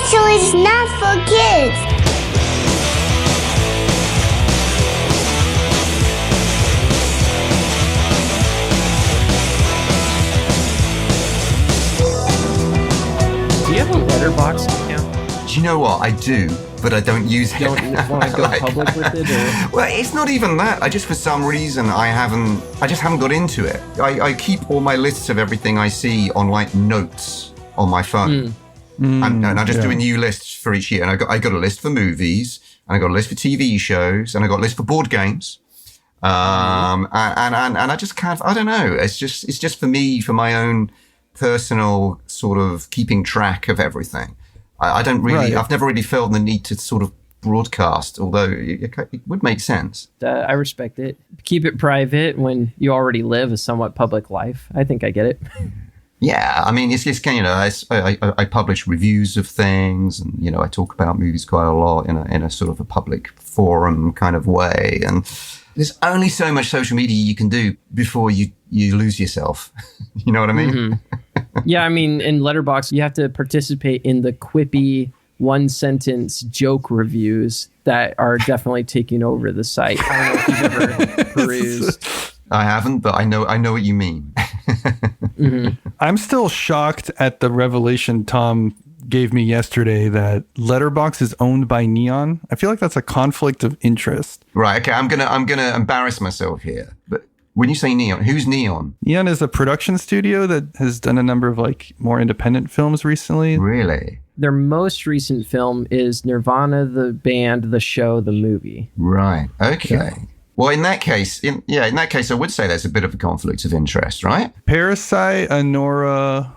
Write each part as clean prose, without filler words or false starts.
So it's not for kids. Do you have a Letterboxd account? Do you know what? I do, but I don't use it. You don't want to go public with it? Or? Well, it's not even that. I just, for some reason, I just haven't got into it. I keep all my lists of everything I see on like notes on my phone. And I just do a new list for each year. And I got a list for movies, and I got a list for TV shows, and I got a list for board games. And I just can't, I don't know. It's just for me, for my own personal sort of keeping track of everything. I don't really, I've never really felt the need to sort of broadcast, although it would make sense. I respect it. Keep it private when you already live a somewhat public life. I think I get it. Yeah, I mean, it's just, you know, I publish reviews of things, and, you know, I talk about movies quite a lot in a sort of a public forum kind of way. And there's only so much social media you can do before you lose yourself. You know what I mean? Mm-hmm. Yeah, I mean, in Letterboxd, you have to participate in the quippy one-sentence joke reviews that are definitely taking over the site. I don't know if you've ever perused. I haven't, but I know what you mean. Mm-hmm. I'm still shocked at the revelation Tom gave me yesterday that Letterboxd is owned by Neon. I feel like that's a conflict of interest. Right. Okay. I'm gonna embarrass myself here. But when you say Neon, who's Neon? Neon is a production studio that has done a number of like more independent films recently. Really? Their most recent film is Nirvana, the band, the show, the movie. Right. Okay. Yeah. Well, in that case, I would say there's a bit of a conflict of interest, right? Parasite, Anora,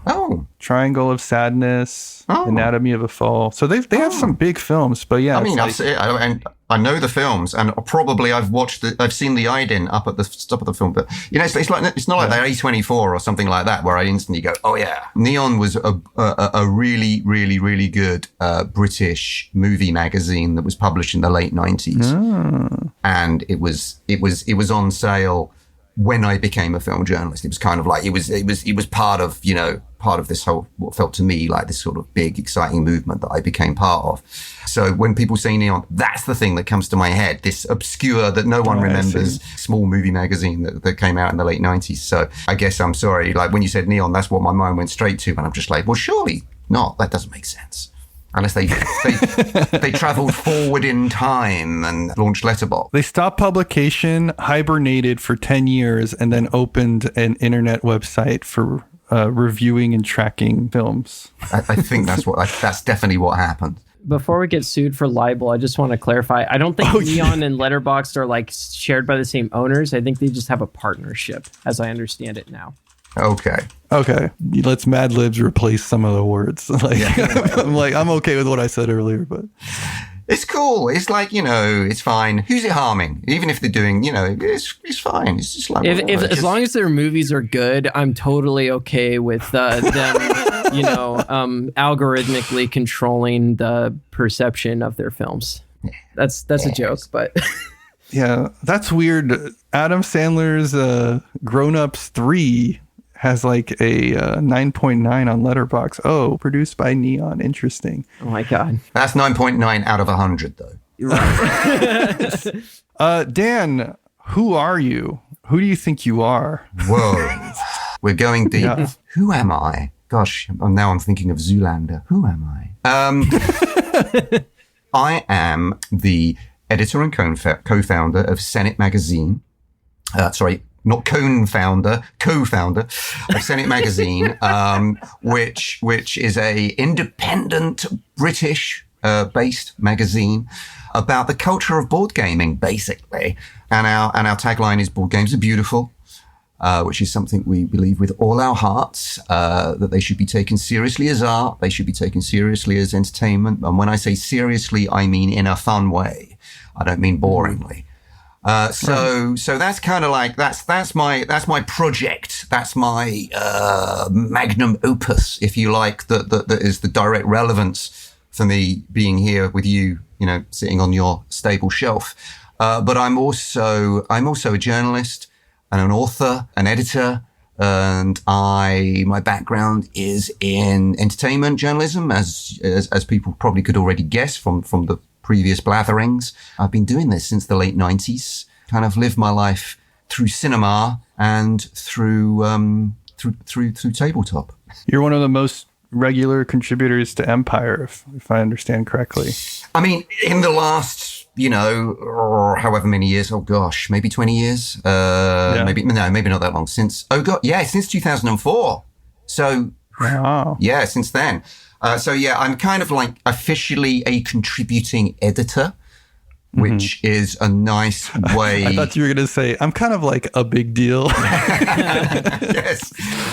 Triangle of Sadness, Anatomy of a Fall. So they have some big films, but yeah. I mean, I know the films, and probably I've seen the IDIN up at the top of the film, but you know, it's not like they're A24 or something like that where I instantly go, oh yeah. Neon was a really, really, really good British movie magazine that was published in the late 90s, and it was on sale when I became a film journalist. It was kind of like it was part of this whole, what felt to me like this sort of big, exciting movement that I became part of. So when people say Neon, that's the thing that comes to my head, this obscure, that no one remembers, small movie magazine that came out in the late 90s. So I guess I'm sorry, like when you said Neon, that's what my mind went straight to. And I'm just like, well, surely not. That doesn't make sense. Unless they traveled forward in time and launched Letterboxd. They stopped publication, hibernated for 10 years, and then opened an internet website for reviewing and tracking films. I think that's definitely what happened. Before we get sued for libel, I just want to clarify. I don't think Neon and Letterboxd are like shared by the same owners. I think they just have a partnership, as I understand it now. Okay. Let's Mad Libs replace some of the words. I'm okay with what I said earlier, but it's cool. It's like, you know, it's fine. Who's it harming? Even if they're doing, you know, it's fine. It's just like as long as their movies are good, I'm totally okay with them, you know, algorithmically controlling the perception of their films. That's a joke, but. Yeah, that's weird. Adam Sandler's Grown Ups 3 has like a 9.9 on Letterboxd. Oh, produced by Neon. Interesting. Oh my God. That's 9.9 out of 100 though. Right. Dan, who are you? Who do you think you are? Whoa. We're going deep. Yeah. Who am I? Gosh, now I'm thinking of Zoolander. Who am I? I am the editor and co-founder of Senet magazine. Not co-founder of Senet magazine, which is a independent British based magazine about the culture of board gaming, basically. And our tagline is "Board games are beautiful," which is something we believe with all our hearts, that they should be taken seriously as art. They should be taken seriously as entertainment. And when I say seriously, I mean in a fun way. I don't mean boringly. So that's kind of like, that's my project. That's my, magnum opus, if you like, that is the direct relevance for me being here with you, you know, sitting on your stable shelf. But I'm also a journalist and an author, an editor, and my background is in entertainment journalism, as people probably could already guess from the previous blatherings. I've been doing this since the late 90s, kind of lived my life through cinema and through tabletop. You're one of the most regular contributors to Empire, if I understand correctly. I mean, in the last, however many years, maybe 20 years, maybe not that long, since 2004. So, wow. Yeah, since then. I'm kind of like officially a contributing editor, which is a nice way. I thought you were going to say, I'm kind of like a big deal. Yes.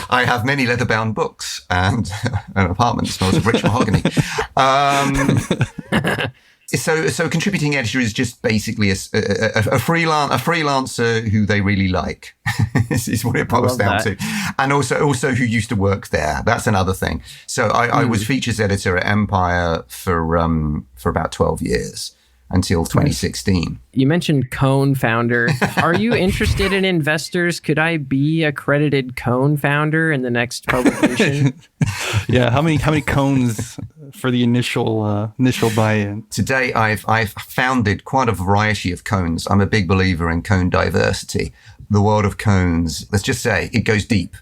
I have many leather-bound books and an apartment that smells of rich mahogany. So contributing editor is just basically a freelancer who they really like. is what it boils down to. And also who used to work there. That's another thing. So I was features editor at Empire for about 12 years. Until 2016. You mentioned Cone founder. Are you interested in investors? Could I be a credited Cone founder in the next publication? Yeah, how many cones for the initial buy-in? Today, I've founded quite a variety of cones. I'm a big believer in cone diversity. The world of cones, let's just say, it goes deep.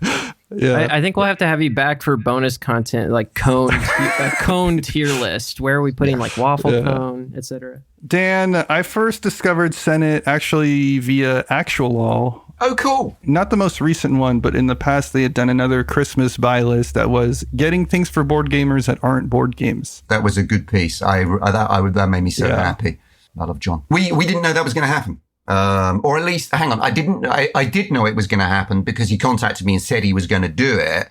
Yeah, I think we'll have to have you back for bonus content, like a cone tier list. Where are we putting like waffle cone, etc.? Dan, I first discovered Senet actually via Actual All. Oh, cool. Not the most recent one, but in the past they had done another Christmas buy list that was getting things for board gamers that aren't board games. That was a good piece. That made me so happy. I love John. We didn't know that was going to happen. Or at least, hang on, I did know it was going to happen because he contacted me and said he was going to do it,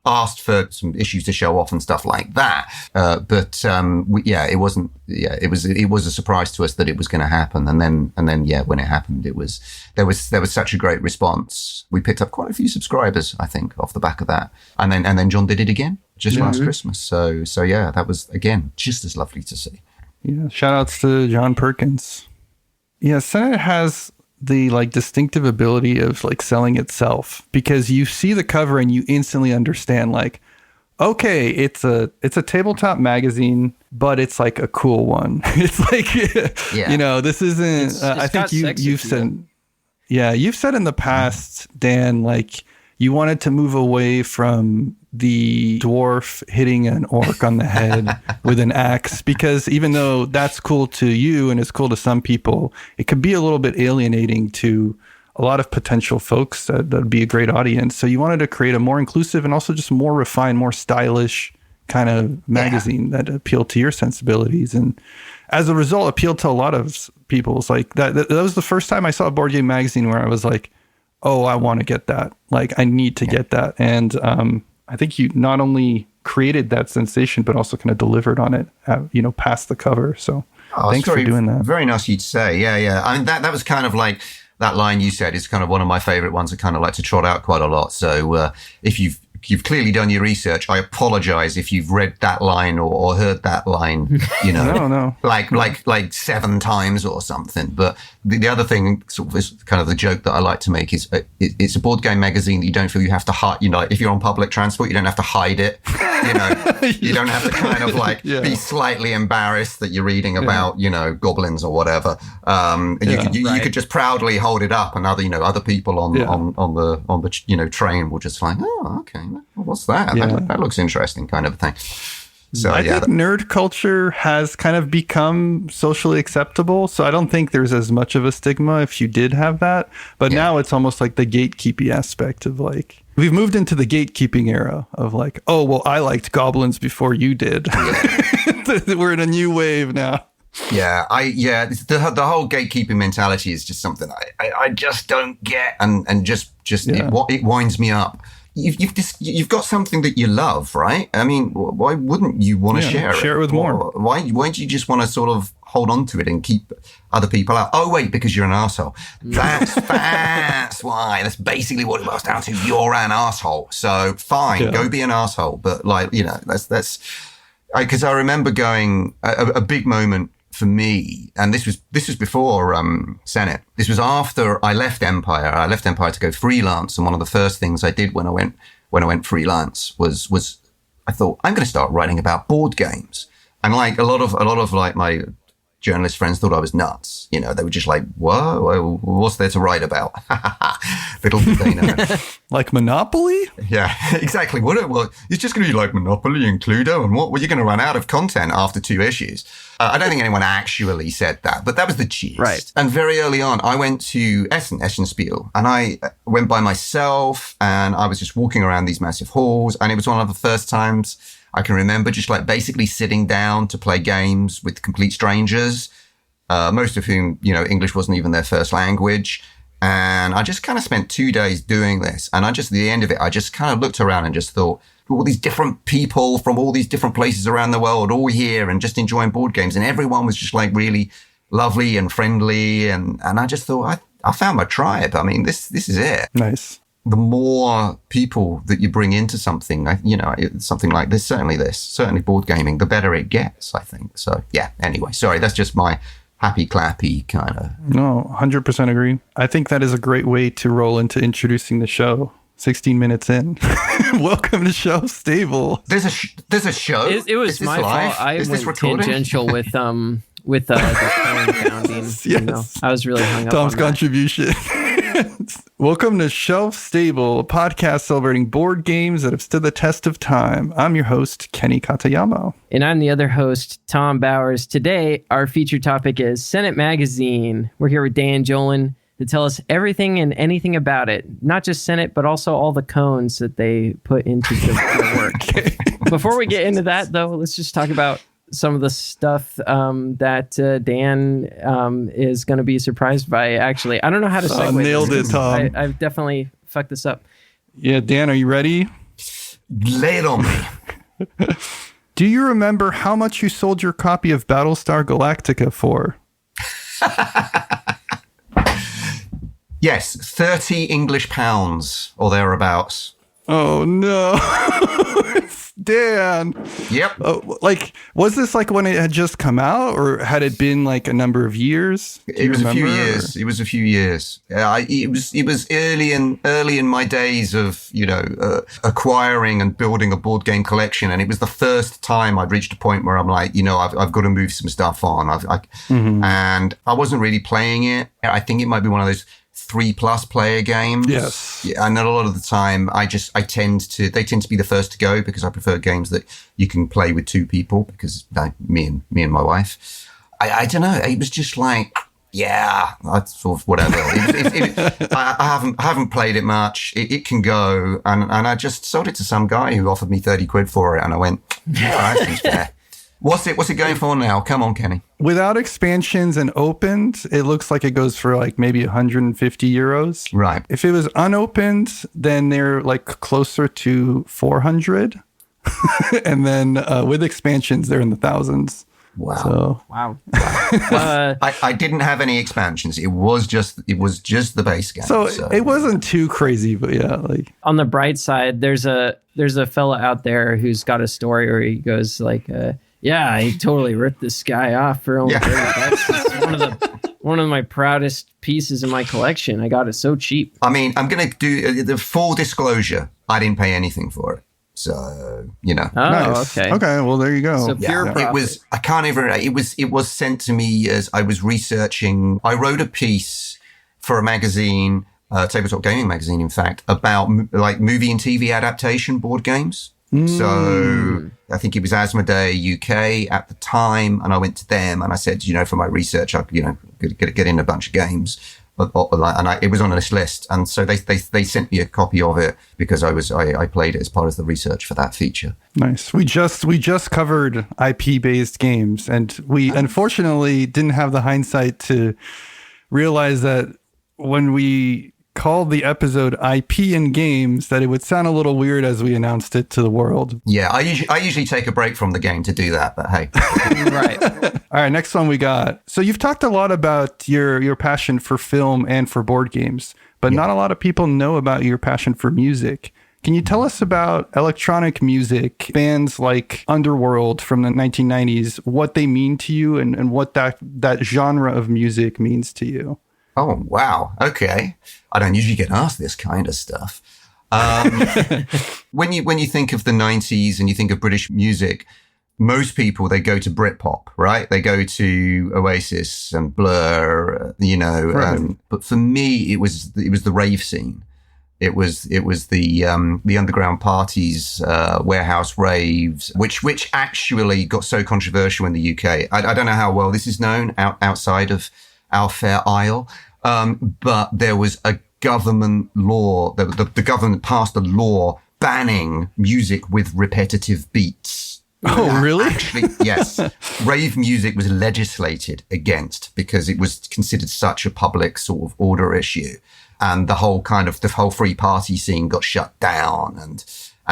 asked for some issues to show off and stuff like that. It was a surprise to us that it was going to happen. And then, when it happened, there was such a great response. We picked up quite a few subscribers, I think, off the back of that. And then John did it again just last Christmas. So that was, again, just as lovely to see. Yeah. Shout outs to John Perkins. Yeah, Senet has the distinctive ability of selling itself, because you see the cover and you instantly understand okay, it's a tabletop magazine, but it's a cool one. It's this isn't. I think you've said, you've said in the past, Dan, you wanted to move away from the dwarf hitting an orc on the head with an axe, because even though that's cool to you and it's cool to some people, it could be a little bit alienating to a lot of potential folks that'd be a great audience. So you wanted to create a more inclusive and also just more refined, more stylish kind of magazine that appealed to your sensibilities. And as a result, appealed to a lot of people. It's that was the first time I saw a board game magazine where I was oh, I want to get that. I need to get that. And I think you not only created that sensation, but also kind of delivered on it, past the cover. So thanks for doing that. Very nice of you to say. Yeah. I mean, that was kind of that line you said is kind of one of my favorite ones I kind of like to trot out quite a lot. So if you've clearly done your research, I apologize if you've read that line or heard that line, No. like 7 times or something. But the other thing sort of is kind of the joke that I like to make is it's a board game magazine that you don't feel you have to hide. If you're on public transport, you don't have to hide it. You don't have to kind of be slightly embarrassed that you're reading about, goblins or whatever. You could just proudly hold it up, and other people on the train will just oh, okay, what's that? Yeah. That looks interesting, kind of thing. So I think nerd culture has kind of become socially acceptable. So I don't think there's as much of a stigma if you did have that. But now it's almost like the gatekeeping aspect of we've moved into the gatekeeping era of oh, well, I liked goblins before you did. We're in a new wave now. Yeah, the whole gatekeeping mentality is just something I just don't get, and it winds me up. You've got something that you love, right? I mean, why wouldn't you want to share it? Share it with more. Why do you just want to sort of hold on to it and keep other people out? Oh, wait, because you're an arsehole. That's why. That's basically what it boils down to. You're an arsehole. So fine, go be an arsehole. But that's because I remember going a big moment for me, and this was before Senet. This was after I left Empire. I left Empire to go freelance, and one of the first things I did when I went freelance was I thought I'm going to start writing about board games. And like a lot of like my journalist friends thought I was nuts. You know, they were just like, "Whoa, what's there to write about?" Little did they know. Like Monopoly? Yeah, exactly. What it's just going to be like Monopoly and Cluedo, and what? Well, you're going to run out of content after 2 issues. I don't think anyone actually said that, but that was the gist. Right. And very early on, I went to Essen Spiel, and I went by myself, and I was just walking around these massive halls, and it was one of the first times I can remember just like basically sitting down to play games with complete strangers, most of whom, you know, English wasn't even their first language. And I just kind of spent 2 days doing this. And at the end of it, I just kind of looked around and just thought, all these different people from all these different places around the world, all here and just enjoying board games. And everyone was just like really lovely and friendly. And I just thought, I found my tribe. I mean, this is it. Nice. The more people that you bring into something, you know, something like this, certainly board gaming, the better it gets, I think. So, yeah, anyway, sorry, that's just my happy clappy kind of. No, 100% agree. I think that is a great way to roll into introducing the show. 16 minutes in. Welcome to Shelf Stable. There's a show. It was my fault. I went tangential with the founding. Yes. You know, I was really hung up Tom's on that. contribution. Welcome to Shelf Stable, a podcast celebrating board games that have stood the test of time. I'm your host, Kenny Katayama. And I'm the other host, Tom Bowers. Today, our featured topic is Senet Magazine. We're here with Dan Jolin to tell us everything and anything about it. Not just Senet, but also all the cones that they put into the work. Okay. Before we get into that, though, let's just talk about some of the stuff that Dan is going to be surprised by. Actually, I don't know how to segue. Nailed it, Tom. I've definitely fucked this up. Yeah, Dan, are you ready? Lay it on me. Do you remember how much you sold your copy of Battlestar Galactica for? Yes, 30 English pounds or thereabouts. Oh, no. Dan. Yep. Like, was this like when it had just come out, or had it been like a number of years? It was a few years. It was a few years. It was early in my days of, you know, acquiring and building a board game collection, and it was the first time I'd reached a point where I'm like, you know, I've got to move some stuff on. And I wasn't really playing it. I think it might be one of those 3+ player games. Yes. Yeah, and a lot of the time they tend to be the first to go, because I prefer games that you can play with 2 people, because me and my wife. I don't know. It was just like, yeah, that's sort of whatever. I haven't played it much. It can go. And I just sold it to some guy who offered me 30 quid for it. And I went, yeah, that seems fair. What's it going for now? Come on, Kenny. Without expansions and opened, it looks like it goes for like maybe 150 euros. Right. If it was unopened, then they're like closer to 400. And then with expansions, they're in the thousands. Wow. So. Wow. I didn't have any expansions. It was just the base game. So it wasn't too crazy, but yeah, like on the bright side, there's a fella out there who's got a story where he goes like, yeah, I totally ripped this guy off for only 30 bucks. It's one of my proudest pieces in my collection. I got it so cheap. I mean, I'm going to do the full disclosure. I didn't pay anything for it. So, you know. Oh, nice. okay. Okay, well, there you go. So pure profit. It was sent to me as I was researching. I wrote a piece for a magazine, tabletop gaming magazine, in fact, about like movie and TV adaptation board games. So I think it was Asmodee UK at the time, and I went to them and I said, you know, for my research, I get in a bunch of games, and it was on this list, and so they sent me a copy of it because I played it as part of the research for that feature. Nice. We just covered IP based games, and we unfortunately didn't have the hindsight to realize that when we called the episode IP and games, that it would sound a little weird as we announced it to the world. Yeah, I usually take a break from the game to do that, but hey. Right. All right, next one we got. So you've talked a lot about your passion for film and for board games, but not a lot of people know about your passion for music. Can you tell us about electronic music, bands like Underworld from the 1990s, what they mean to you and what that genre of music means to you? Oh, wow. Okay. I don't usually get asked this kind of stuff. When you think of the 90s and you think of British music, most people, they go to Britpop, right? They go to Oasis and Blur, Right. but for me, it was the rave scene. It was the underground parties, warehouse raves, which actually got so controversial in the UK. I don't know how well this is known outside of our fair isle, but there was a government law. The government passed a law banning music with repetitive beats. Oh, really? Actually, yes. Rave music was legislated against because it was considered such a public sort of order issue. And the whole free party scene got shut down and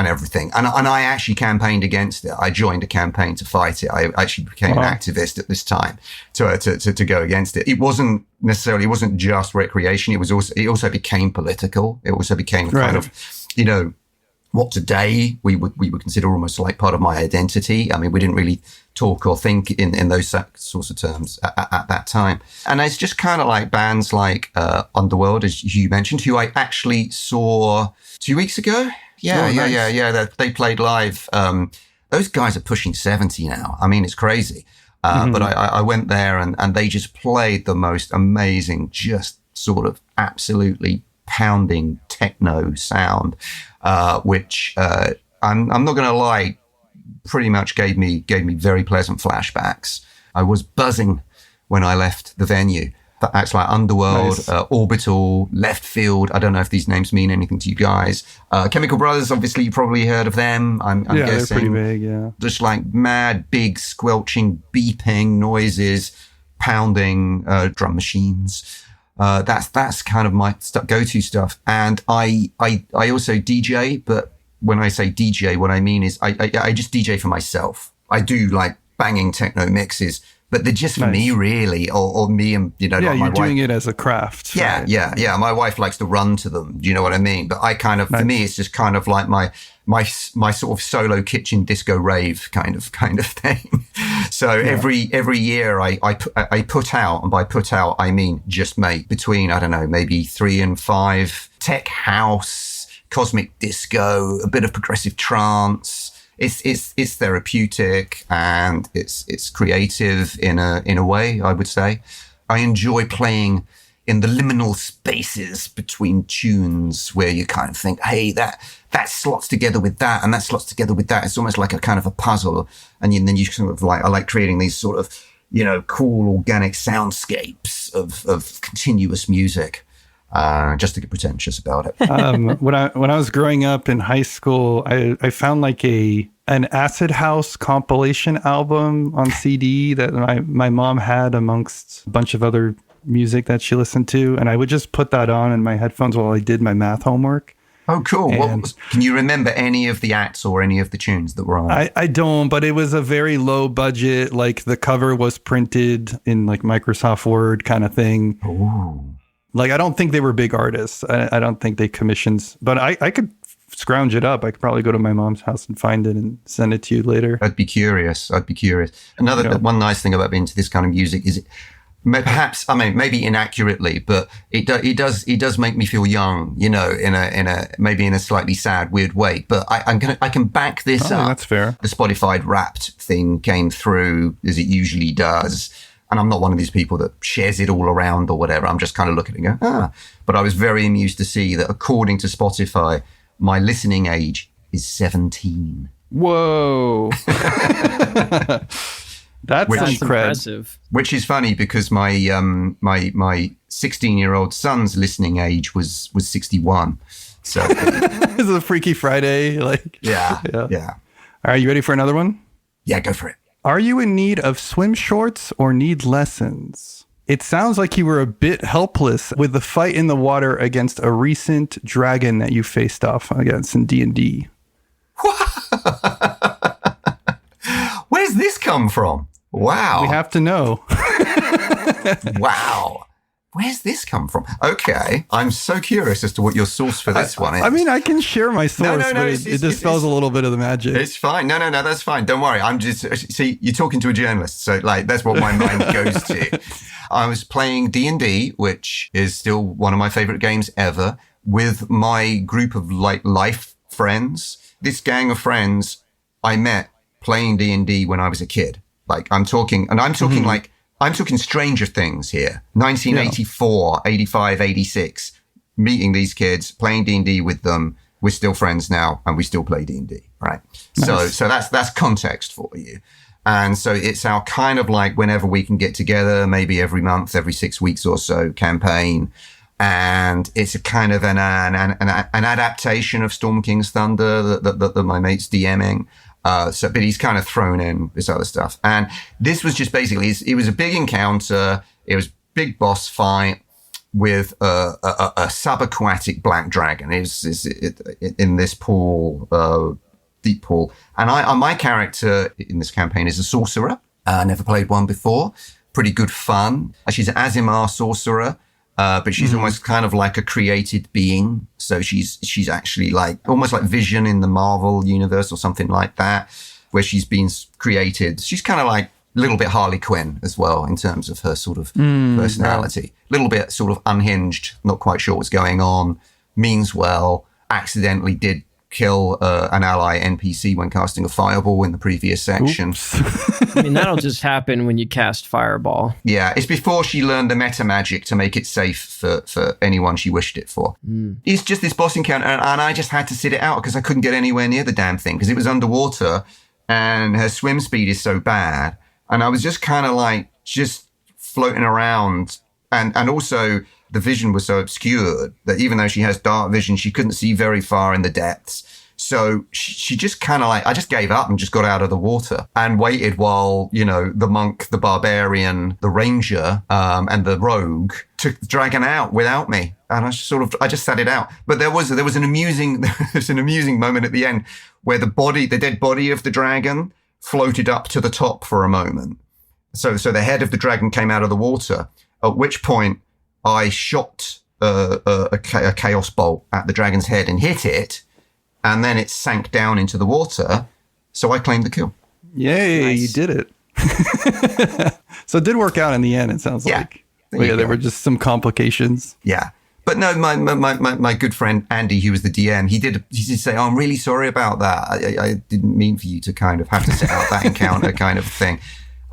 everything. And I actually campaigned against it. I joined a campaign to fight it. I actually became an activist at this time to go against it. It wasn't just recreation. It also became political. It also became kind of, what today we would consider almost like part of my identity. I mean, we didn't really talk or think in those sorts of terms at that time. And it's just kind of like bands like Underworld, as you mentioned, who I actually saw 2 weeks ago. Yeah. They played live. Those guys are pushing 70 now. I mean, it's crazy. But I went there and they just played the most amazing, just sort of absolutely pounding techno sound, which I'm not going to lie, pretty much gave me very pleasant flashbacks. I was buzzing when I left the venue. But acts like Underworld, Nice. Orbital, Left Field. I don't know if these names mean anything to you guys. Chemical Brothers, obviously, you probably heard of them. I'm Yeah, they're guessing. pretty big, yeah. Just like mad, big, squelching, beeping noises, pounding drum machines. That's kind of my go-to stuff. And I also DJ, but when I say DJ, what I mean is I just DJ for myself. I do like banging techno mixes, but they're just for me, really, or me and, Yeah, not my you're wife. doing it as a craft. Yeah, right? yeah. My wife likes to run to them. Do you know what I mean? But I kind of, for me, it's just kind of like my sort of solo kitchen disco rave kind of thing. So every year I put out, and by put out I mean just make between, I don't know, maybe 3 and 5 tech house, cosmic disco, a bit of progressive trance. It's therapeutic and it's creative in a way, I would say. I enjoy playing in the liminal spaces between tunes where you kind of think, hey, that slots together with that and that slots together with that. It's almost like a kind of a puzzle. And then you sort of I like creating these sort of, cool organic soundscapes of continuous music. Just to get pretentious about it. When I was growing up in high school, I found like an acid house compilation album on CD that my mom had amongst a bunch of other music that she listened to, and I would just put that on in my headphones while I did my math homework. Oh, cool. And Can you remember any of the acts or any of the tunes that were on? I don't, but it was a very low budget, like the cover was printed in like Microsoft Word kind of thing. Ooh. Like, I don't think they were big artists. I don't think they commissioned, but I could scrounge it up. I could probably go to my mom's house and find it and send it to you later. I'd be curious. Another one nice thing about being into this kind of music is perhaps, I mean, maybe inaccurately, but it does make me feel young, in a maybe in a slightly sad, weird way. But I can back this up. That's fair. The Spotify Wrapped thing came through as it usually does. And I'm not one of these people that shares it all around or whatever. I'm just kind of looking and go, But I was very amused to see that according to Spotify, my listening age is 17. Whoa. That's That's some cred. impressive. Which is funny because my 16-year-old son's listening age was 61. So This is a Freaky Friday. yeah. All right, you ready for another one? Yeah, go for it. Are you in need of swim shorts or need lessons? It sounds like you were a bit helpless with the fight in the water against a recent dragon that you faced off against in D&D. Where's this come from? Wow. We have to know. Wow. where's this come from? Okay, I'm so curious as to what your source for this one is. I mean, I can share my source, but it dispels a little bit of the magic. It's fine. No, that's fine. Don't worry. I'm just, see, you're talking to a journalist, so like that's what my mind goes to. I was playing D&D, which is still one of my favorite games ever, with my group of like life friends. This gang of friends I met playing D&D when I was a kid. Like I'm talking Stranger Things here. 1984, 85, 86. Meeting these kids, playing D&D with them. We're still friends now, and we still play D&D, right? Nice. So that's context for you. And so it's our kind of like whenever we can get together, maybe every month, every 6 weeks or so campaign. And it's a kind of an adaptation of Storm King's Thunder that my mate's DMing. But he's kind of thrown in this other stuff. And this was just basically, it was a big encounter. It was big boss fight with a subaquatic black dragon. It was in this pool, deep pool. And my character in this campaign is a sorcerer. Never played one before. Pretty good fun. She's an Azimar sorcerer. But she's almost kind of like a created being. So she's actually like almost like Vision in the Marvel universe or something like that, where she's been created. She's kind of like a little bit Harley Quinn as well in terms of her sort of personality. A little bit sort of unhinged, not quite sure what's going on, means well, accidentally did kill an ally NPC when casting a fireball in the previous section. I mean, that'll just happen when you cast Fireball. Yeah, it's before she learned the meta magic to make it safe for anyone she wished it for. It's just this boss encounter, and I just had to sit it out because I couldn't get anywhere near the damn thing because it was underwater and her swim speed is so bad. And I was just kind of like just floating around. And also the vision was so obscured that even though she has dark vision, she couldn't see very far in the depths. So she just kind of like, I just gave up and just got out of the water and waited while, you know, the monk, the barbarian, the ranger, and the rogue took the dragon out without me. And I just sat it out. But there was an amusing moment at the end where the dead body of the dragon floated up to the top for a moment. So the head of the dragon came out of the water, at which point I shot a chaos bolt at the dragon's head and hit it. And then it sank down into the water. So I claimed the kill. Yay, nice. You did it. So it did work out in the end, it sounds like. There were just some complications. Yeah. But no, my good friend Andy, who was the DM, he did say, "Oh, I'm really sorry about that. I didn't mean for you to kind of have to set out that encounter kind of thing."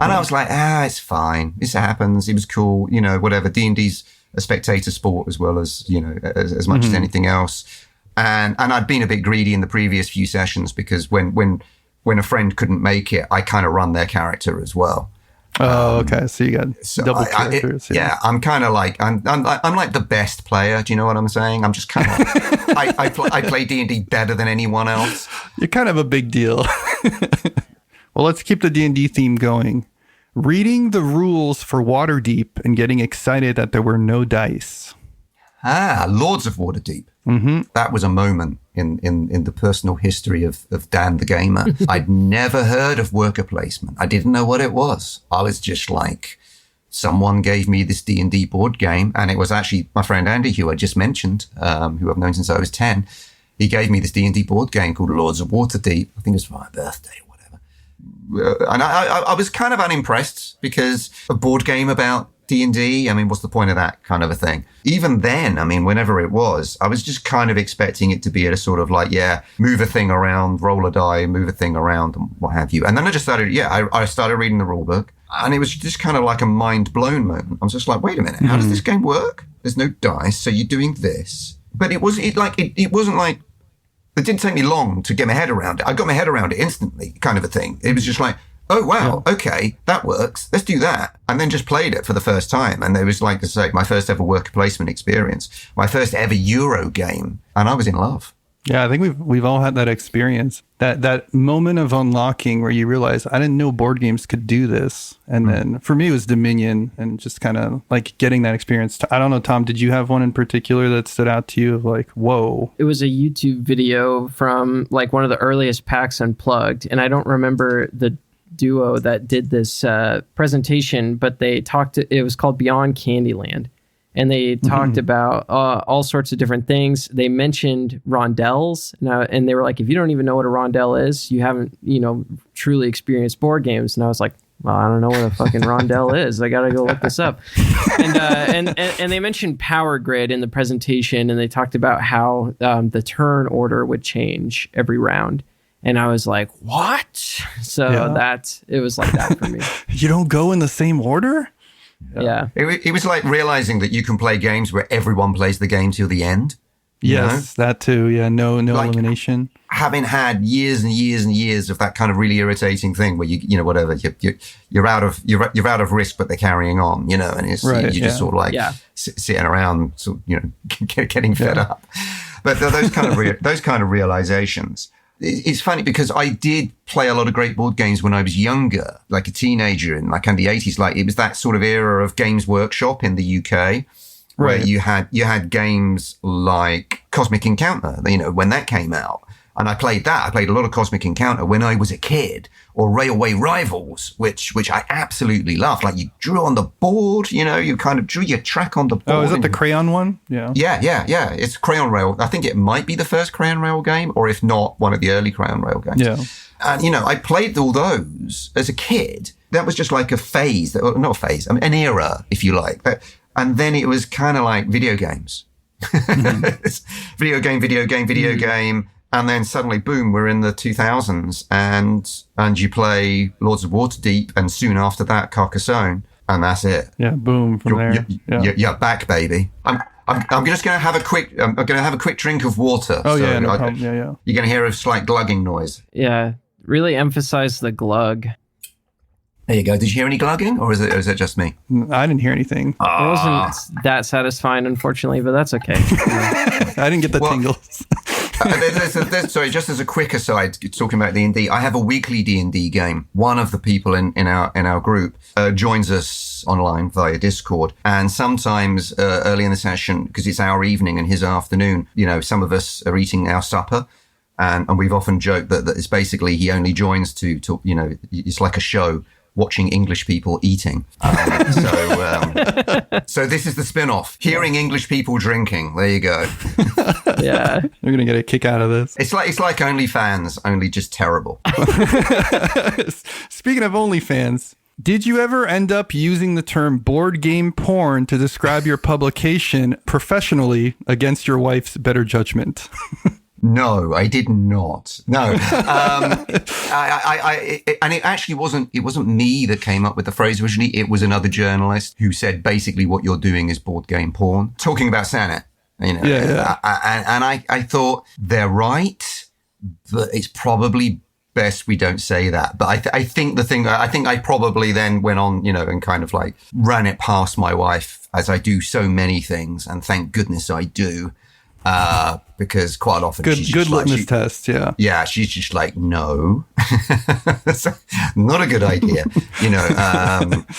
And I was like, it's fine. This happens. It was cool. You know, whatever. D&D's a spectator sport as well as, you know, as much as anything else. And I'd been a bit greedy in the previous few sessions because when a friend couldn't make it, I kind of run their character as well. Oh, okay. So you got double characters. I'm kind of like I'm like the best player. Do you know what I'm saying? I'm just kind of I play D&D better than anyone else. You're kind of a big deal. Well, let's keep the D&D theme going. Reading the rules for Waterdeep and getting excited that there were no dice. Lords of Waterdeep. Mm-hmm. That was a moment in the personal history of Dan the Gamer. I'd never heard of worker placement. I didn't know what it was. I was just like, someone gave me this D&D board game, and it was actually my friend Andy, who I just mentioned, who I've known since I was 10. He gave me this D&D board game called Lords of Waterdeep. I think it was for my birthday or whatever. And I was kind of unimpressed because a board game about D&D, I mean, what's the point of that kind of a thing? Even then, I mean, whenever it was, I was just kind of expecting it to be a sort of like, move a thing around, roll a die, move a thing around, and what have you. And then I just started, I started reading the rule book, and it was just kind of like a mind blown moment. I was just like, wait a minute, how does this game work? There's no dice, so you're doing this. But it wasn't like, it didn't take me long to get my head around it. I got my head around it instantly, kind of a thing. It was just like, oh, wow, okay, that works. Let's do that. And then just played it for the first time. And it was like to say, my first ever worker placement experience, my first ever Euro game. And I was in love. Yeah, I think we've all had that experience. That moment of unlocking where you realize, I didn't know board games could do this. And then for me, it was Dominion and just kind of like getting that experience. I don't know, Tom, did you have one in particular that stood out to you of like, whoa? It was a YouTube video from like one of the earliest PAX Unplugged. And I don't remember the duo that did this presentation, but they talked, it was called Beyond Candyland. and they talked about all sorts of different things. They mentioned rondelles, and they were like, if you don't even know what a rondelle is, you haven't, truly experienced board games. And I was like, well, I don't know what a fucking rondelle is. I gotta go look this up. And they mentioned Power Grid in the presentation, and they talked about how the turn order would change every round. And I was like, what? So it was like that for me. You don't go in the same order? Yeah. It was like realizing that you can play games where everyone plays the game till the end. Yes, that too. Yeah, no like, elimination. Having had years and years and years of that kind of really irritating thing where you're out of risk, but they're carrying on, and it's you're just sort of like sitting around, sort of, getting fed up. But those kind of realizations. It's funny because I did play a lot of great board games when I was younger, like a teenager in like in the 80s. Like it was that sort of era of Games Workshop in the UK. Where you had games like Cosmic Encounter, when that came out. And I played that. I played a lot of Cosmic Encounter when I was a kid, or Railway Rivals, which I absolutely loved. Like you drew on the board, you kind of drew your track on the board. Oh, is that the crayon one? Yeah. Yeah. It's Crayon Rail. I think it might be the first Crayon Rail game, or if not, one of the early Crayon Rail games. Yeah. And, I played all those as a kid. That was just like a phase, not a phase, an era, if you like. And then it was kind of like video games. Video game. And then suddenly, boom, we're in the 2000s and you play Lords of Waterdeep, and soon after that, Carcassonne, and that's it. Yeah, boom, from there. You're back, baby. I'm just going to have a quick drink of water. Oh, so no problem. Yeah. You're going to hear a slight glugging noise. Yeah, really emphasize the glug. There you go. Did you hear any glugging, or is it just me? I didn't hear anything. It wasn't that satisfying, unfortunately, but that's okay. I didn't get the tingles. Sorry, just as a quick aside, talking about D&D, I have a weekly D&D game. One of the people in our group joins us online via Discord, and sometimes early in the session, because it's our evening and his afternoon, some of us are eating our supper. And we've often joked that it's basically he only joins to it's like a show. Watching English people eating. So this is the spin-off. Hearing English people drinking. There you go. Yeah. We're going to get a kick out of this. It's like OnlyFans, only just terrible. Speaking of OnlyFans, did you ever end up using the term board game porn to describe your publication professionally against your wife's better judgment? No, I did not. No, and it actually wasn't. It wasn't me that came up with the phrase originally. It was another journalist who said basically what you're doing is board game porn, talking about Senet. And I thought they're right, but it's probably best we don't say that. But I think I probably then went on, and kind of like ran it past my wife, as I do so many things, and thank goodness I do. Because quite often she's good litmus test, yeah. Yeah, she's just like, no, so, not a good idea,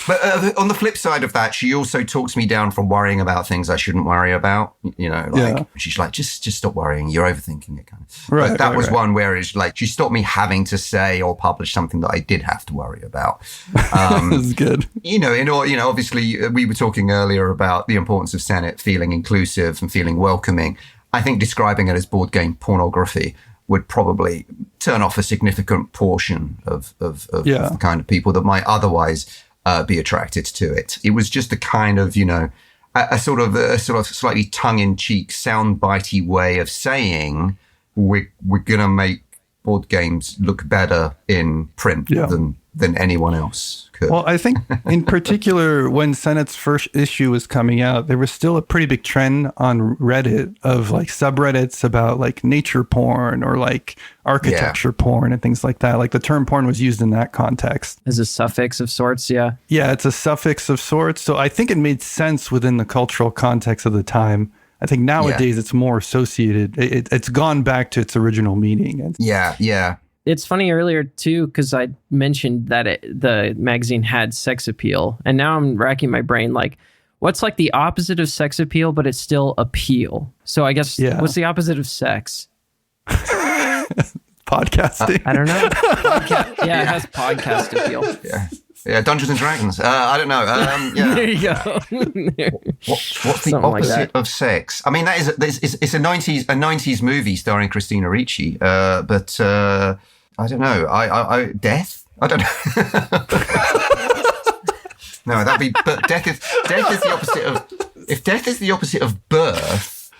But on the flip side of that, she also talks me down from worrying about things I shouldn't worry about. She's like, just stop worrying. You're overthinking it, kind of. Right. But that was one where it's like she stopped me having to say or publish something that I did have to worry about. That's good. Obviously, we were talking earlier about the importance of Senet feeling inclusive and feeling welcoming. I think describing it as board game pornography would probably turn off a significant portion of the kind of people that might otherwise be attracted to it. It was just a kind of, a sort of slightly tongue-in-cheek, soundbitey way of saying we're going to make board games look better in print than anyone else could. Well, I think in particular, when Senet's first issue was coming out, there was still a pretty big trend on Reddit of like subreddits about like nature porn or like architecture porn and things like that. Like the term porn was used in that context. As a suffix of sorts, yeah. Yeah, it's a suffix of sorts. So I think it made sense within the cultural context of the time. I think nowadays it's more associated. It's gone back to its original meaning. Yeah. It's funny earlier, too, because I mentioned that the magazine had sex appeal. And now I'm racking my brain like, what's like the opposite of sex appeal, but it's still appeal? So I guess what's the opposite of sex? Podcasting. I don't know. It has podcast appeal. Yeah. Yeah, Dungeons and Dragons. I don't know. Yeah. There you go. What's the Something like opposite that. of sex? I mean, it's a 90s movie starring Christina Ricci. But I don't know. I death? I don't know. No, that'd be. But death is the opposite of. If death is the opposite of birth,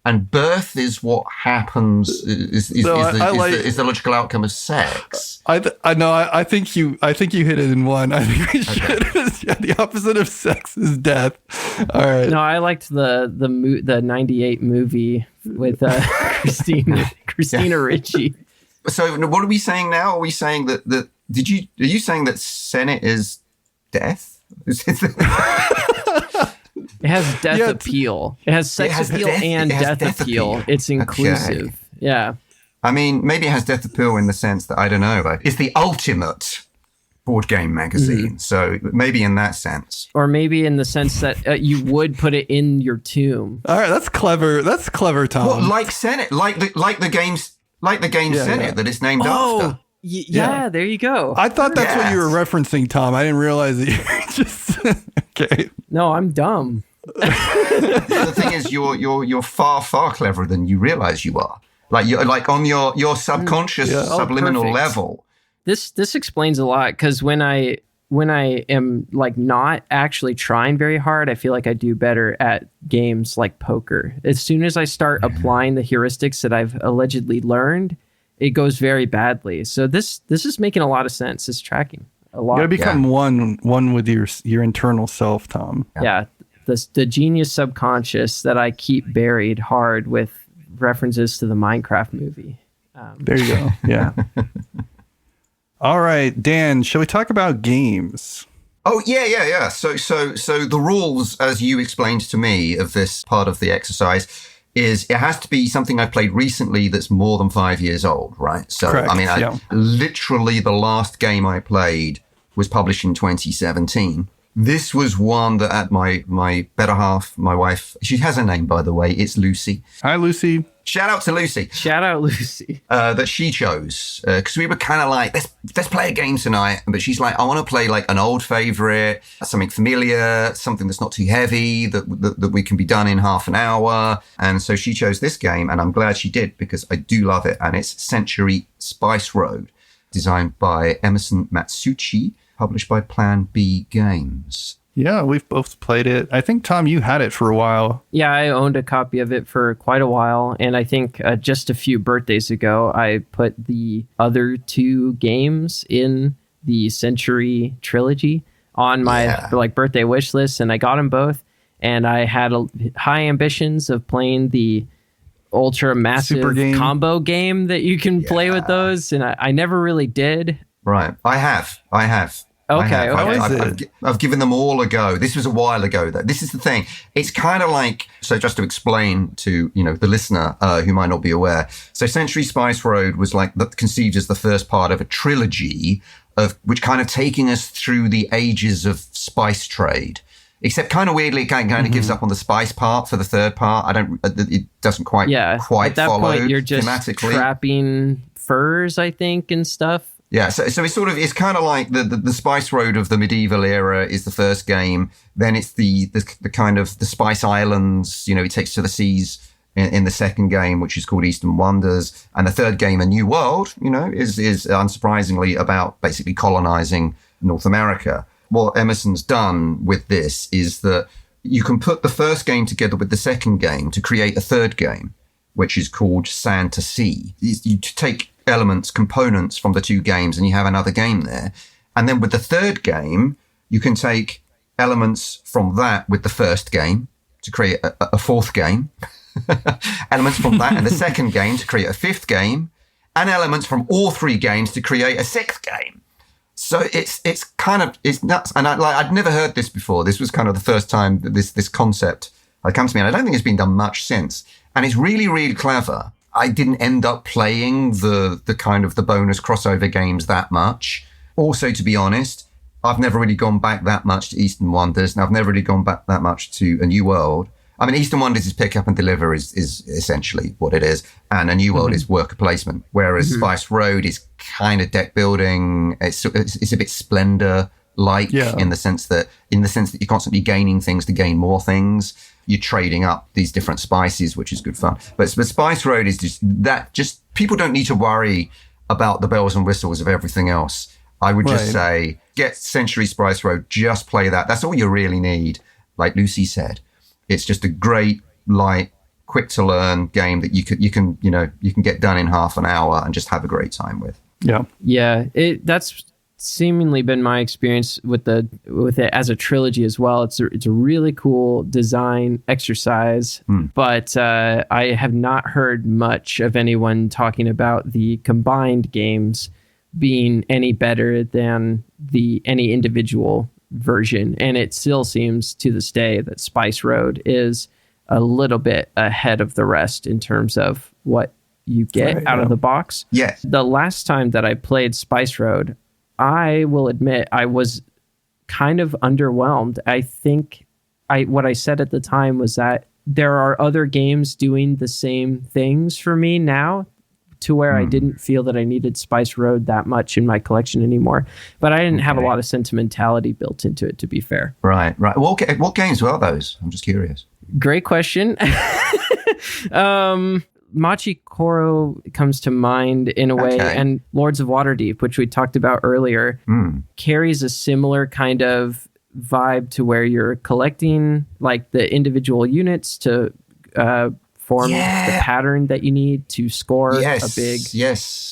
and birth is what happens is the logical outcome of sex. I think you hit it in one. I think we should. Yeah, the opposite of sex is death. All right. No, I liked the 98 movie with Christina Ricci. So what are we saying now? Are we saying that are you saying that Senet is death? It has death appeal. It has sex appeal and death appeal. It's inclusive. Okay. Yeah. I mean, maybe it has death appeal in the sense that, I don't know, like, it's the ultimate board game magazine. Mm-hmm. So maybe in that sense. Or maybe in the sense that you would put it in your tomb. All right, that's clever. That's clever, Tom. Well, like Senet, like the game Senet that it's named after. Yeah, there you go. I thought that's what you were referencing, Tom. I didn't realize that you were just okay. No, I'm dumb. The thing is, you're far cleverer than you realize you are. Like you're like on your subconscious subliminal level. This explains a lot, because when I am like not actually trying very hard, I feel like I do better at games like poker. As soon as I start applying the heuristics that I've allegedly learned, it goes very badly. So this is making a lot of sense. It's tracking a lot. You gotta become one with your internal self, Tom. Yeah. The genius subconscious that I keep buried hard with references to the Minecraft movie. There you go. Yeah. All right, Dan, shall we talk about games? Oh, yeah. So the rules, as you explained to me, of this part of the exercise is it has to be something I've played recently that's more than 5 years old, right? So, correct. I mean, literally the last game I played was published in 2017. This was one that my better half, my wife, she has a name, by the way. It's Lucy. Hi, Lucy. Shout out to Lucy. Shout out, Lucy. That she chose. Because we were kind of like, let's play a game tonight. But she's like, I want to play like an old favorite, something familiar, something that's not too heavy, that we can be done in half an hour. And so she chose this game, and I'm glad she did, because I do love it. And it's Century Spice Road, designed by Emerson Matsuuchi, published by Plan B Games. Yeah, we've both played it. I think, Tom, you had it for a while. Yeah, I owned a copy of it for quite a while. And I think just a few birthdays ago, I put the other two games in the Century trilogy on my birthday wish list. And I got them both. And I had high ambitions of playing the ultra massive combo game that you can play with those. And I never really did. Right. I have. Okay. I've given them all a go. This was a while ago, though. This is the thing. It's kind of like, so just to explain to, the listener who might not be aware. So Century Spice Road was conceived as the first part of a trilogy of which kind of taking us through the ages of spice trade. Except kind of weirdly, it kind of gives up on the spice part for the third part. It doesn't quite at that follow point, you're just thematically. Trapping furs, I think, and stuff. Yeah, so it's kind of like the Spice Road of the medieval era is the first game. Then it's the kind of the Spice Islands, it takes to the seas in the second game, which is called Eastern Wonders. And the third game, A New World, is unsurprisingly about basically colonizing North America. What Emerson's done with this is that you can put the first game together with the second game to create a third game, which is called Sand to Sea. You take elements, components from the two games, and you have another game there. And then with the third game, you can take elements from that with the first game to create a fourth game, elements from that and the second game to create a fifth game, and elements from all three games to create a sixth game. So it's nuts. And I'd never heard this before. This was kind of the first time that this concept had come to me, and I don't think it's been done much since. And it's really, really clever. I didn't end up playing the kind of the bonus crossover games that much. Also, to be honest, I've never really gone back that much to Eastern Wonders, and I've never really gone back that much to A New World. I mean, Eastern Wonders is pick up and deliver is essentially what it is, and A New World is worker placement. Whereas Spice Road is kind of deck building. It's a bit Splendor like in the sense that you're constantly gaining things to gain more things. You're trading up these different spices, which is good fun. But Spice Road is just people don't need to worry about the bells and whistles of everything else. I would just say, get Century Spice Road, just play that. That's all you really need. Like Lucy said, it's just a great, light, quick to learn game that you can get done in half an hour and just have a great time with. Yeah. That's seemingly been my experience with it as a trilogy as well. It's a really cool design exercise, but I have not heard much of anyone talking about the combined games being any better than any individual version. And it still seems to this day that Spice Road is a little bit ahead of the rest in terms of what you get out of the box. Yes. The last time that I played Spice Road, I will admit I was kind of underwhelmed. I think what I said at the time was that there are other games doing the same things for me now, to where I didn't feel that I needed Spice Road that much in my collection anymore. But I didn't have a lot of sentimentality built into it, to be fair. Right. What games were those? I'm just curious. Great question. Machi Koro comes to mind in a way, and Lords of Waterdeep, which we talked about earlier, carries a similar kind of vibe to where you're collecting like the individual units to form the pattern that you need to score a big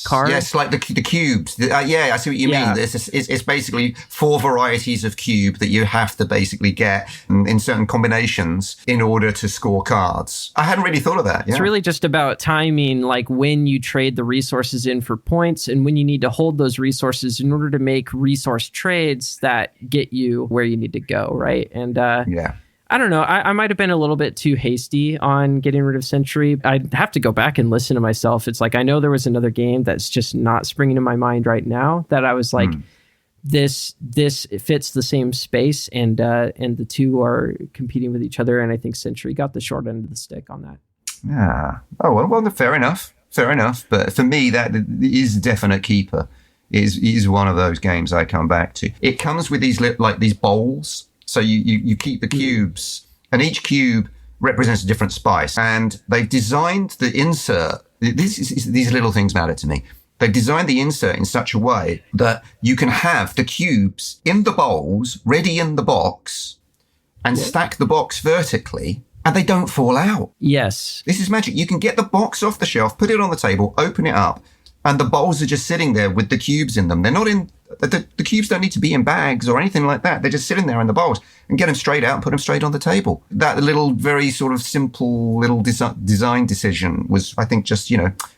card. Yes, like the cubes. I see what you mean. It's basically 4 varieties of cube that you have to basically get in certain combinations in order to score cards. I hadn't really thought of that. Yeah. It's really just about timing, like when you trade the resources in for points and when you need to hold those resources in order to make resource trades that get you where you need to go, right? And I don't know. I might have been a little bit too hasty on getting rid of Century. I'd have to go back and listen to myself. It's like, I know there was another game that's just not springing to my mind right now that I was like, this fits the same space, and the two are competing with each other. And I think Century got the short end of the stick on that. Yeah. Oh, well, fair enough. But for me, that is a definite keeper. It is one of those games I come back to. It comes with these these bowls. So you keep the cubes, and each cube represents a different spice. And they've designed the insert. These little things matter to me. They've designed the insert in such a way that you can have the cubes in the bowls, ready in the box, and stack the box vertically, and they don't fall out. Yes. This is magic. You can get the box off the shelf, put it on the table, open it up, and the bowls are just sitting there with the cubes in them. They're not in... The cubes don't need to be in bags or anything like that. They're just sitting there in the bowls, and get them straight out and put them straight on the table. That little, very sort of simple little design decision was, I think, just,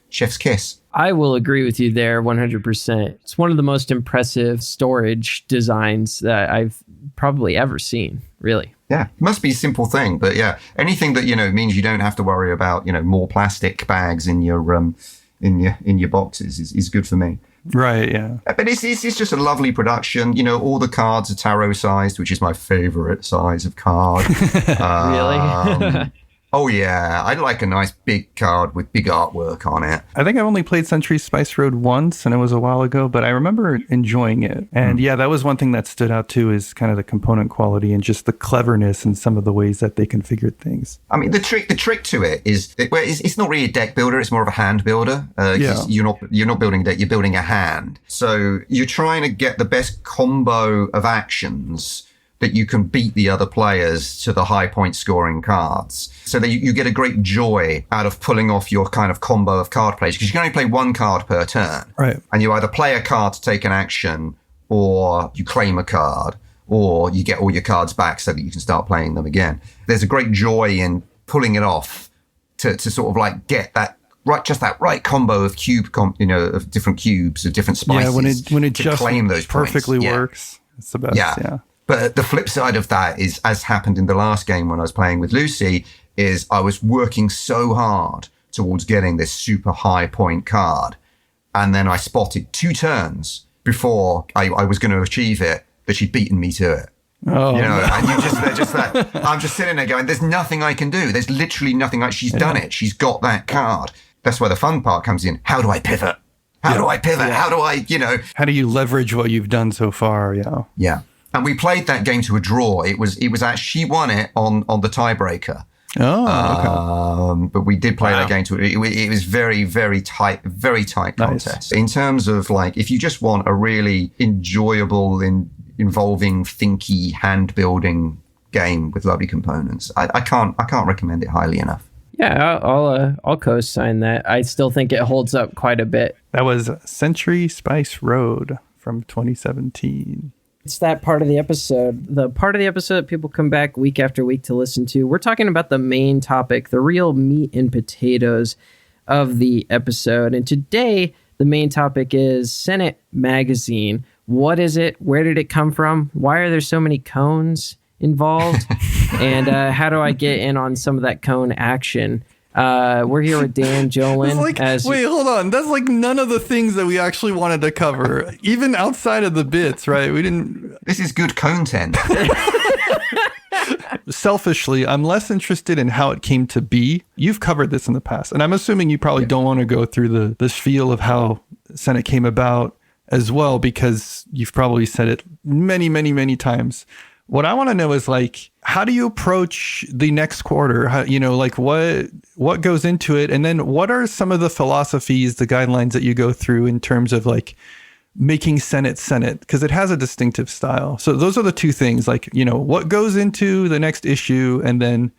chef's kiss. I will agree with you there 100%. It's one of the most impressive storage designs that I've probably ever seen, really. Yeah, it must be a simple thing, but yeah, anything that, means you don't have to worry about, more plastic bags in your boxes is good for me. Right, yeah. But it's just a lovely production. All the cards are tarot sized, which is my favorite size of card. Really? Oh, yeah. I like a nice big card with big artwork on it. I think I've only played Century Spice Road once, and it was a while ago, but I remember enjoying it. And that was one thing that stood out too, is kind of the component quality and just the cleverness in some of the ways that they configured things. I mean, the trick to it is, it's not really a deck builder, it's more of a hand builder. You're not building a deck, you're building a hand. So you're trying to get the best combo of actions that you can beat the other players to the high point scoring cards. So that you get a great joy out of pulling off your kind of combo of card plays, because you can only play one card per turn. Right. And you either play a card to take an action, or you claim a card, or you get all your cards back so that you can start playing them again. There's a great joy in pulling it off to sort of like get that right combo of of different cubes, of different spices. Yeah, when it just claim those perfectly points. works. It's the best. Yeah. But the flip side of that is, as happened in the last game when I was playing with Lucy, is I was working so hard towards getting this super high point card. And then I spotted 2 turns before I was going to achieve it that she'd beaten me to it. Oh, and I'm just sitting there going, there's nothing I can do. There's literally nothing. She's done it. She's got that card. That's where the fun part comes in. How do I pivot? How do I pivot? How do I, How do you leverage what you've done so far? Yeah. Yeah. And we played that game to a draw. It was actually, she won it on the tiebreaker. Oh, okay. But we did play that game to it was very, very tight contest. In terms of like, if you just want a really enjoyable, involving, thinky, hand building game with lovely components, I can't recommend it highly enough. Yeah, I'll co-sign that. I still think it holds up quite a bit. That was Century Spice Road from 2017. It's that part of the episode, that people come back week after week to listen to. We're talking about the main topic, the real meat and potatoes of the episode. And today, the main topic is Senet magazine. What is it? Where did it come from? Why are there so many cones involved? And how do I get in on some of that cone action? We're here with Dan Jolin. Wait, hold on. That's like none of the things that we actually wanted to cover, even outside of the bits, right? We didn't. This is good content. Selfishly, I'm less interested in how it came to be. You've covered this in the past, and I'm assuming you probably don't want to go through the spiel of how Senet came about as well, because you've probably said it many, many, many times. What I want to know is like, how do you approach the next quarter? How, like what goes into it? And then what are some of the philosophies, the guidelines that you go through in terms of like making Senet? Because it has a distinctive style. So those are the two things, like, what goes into the next issue, and then,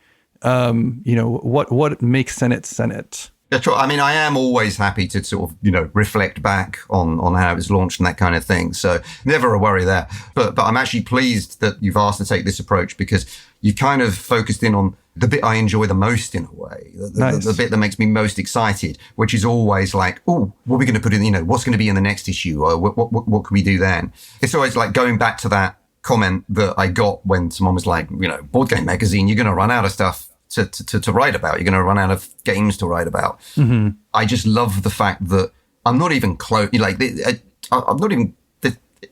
what makes Senet. That's right. I mean, I am always happy to sort of, reflect back on how it was launched and that kind of thing. So never a worry there. But I'm actually pleased that you've asked to take this approach, because you've kind of focused in on the bit I enjoy the most in a way, the bit that makes me most excited, which is always like, oh, what are we going to put in, what's going to be in the next issue? Or what can we do then? It's always like going back to that comment that I got when someone was like, Board Game Magazine, you're going to run out of stuff to write about. You're going to run out of games to write about. Mm-hmm. I just love the fact that I'm not even close. I'm not even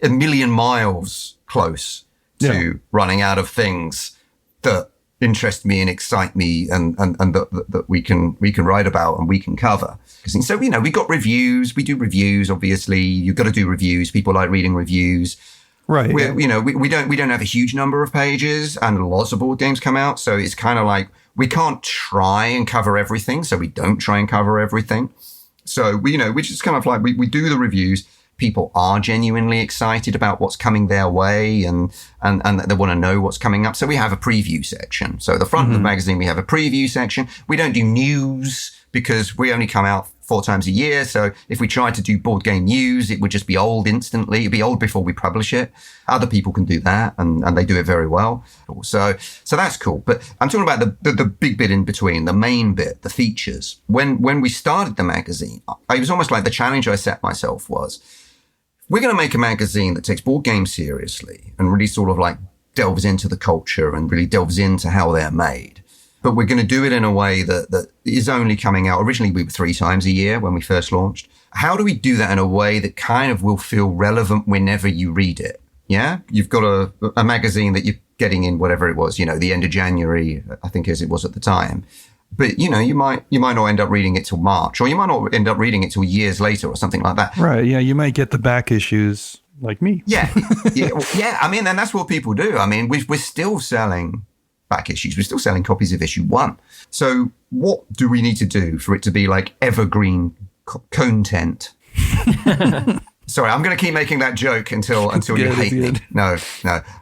a million miles close to running out of things that interest me and excite me, and that we can write about and we can cover. So we got reviews. We do reviews. Obviously, you've got to do reviews. People like reading reviews. Right. We don't have a huge number of pages, and lots of board games come out. So it's kind of like, we can't try and cover everything. So we don't try and cover everything. So we just kind of like, we do the reviews. People are genuinely excited about what's coming their way, and they want to know what's coming up. So we have a preview section. So the front of the magazine, we have a preview section. We don't do news because we only come out 4 times a year. So if we tried to do board game news, it would just be old instantly. It'd be old before we publish it. Other people can do that, and they do it very well. So that's cool. But I'm talking about the big bit in between, the main bit, the features. When we started the magazine, it was almost like the challenge I set myself was, we're going to make a magazine that takes board games seriously and really sort of like delves into the culture and really delves into how they're made. But we're going to do it in a way that is only coming out. Originally, we were 3 times a year when we first launched. How do we do that in a way that kind of will feel relevant whenever you read it? Yeah? You've got a magazine that you're getting in, whatever it was, the end of January, I think as it was at the time. But, you might not end up reading it till March, or you might not end up reading it till years later or something like that. Right. Yeah. You might get the back issues like me. Yeah. Yeah. I mean, and that's what people do. I mean, we're still selling back issues. We're still selling copies of issue 1. So what do we need to do for it to be like evergreen content? Sorry, I'm going to keep making that joke until you hate me. No.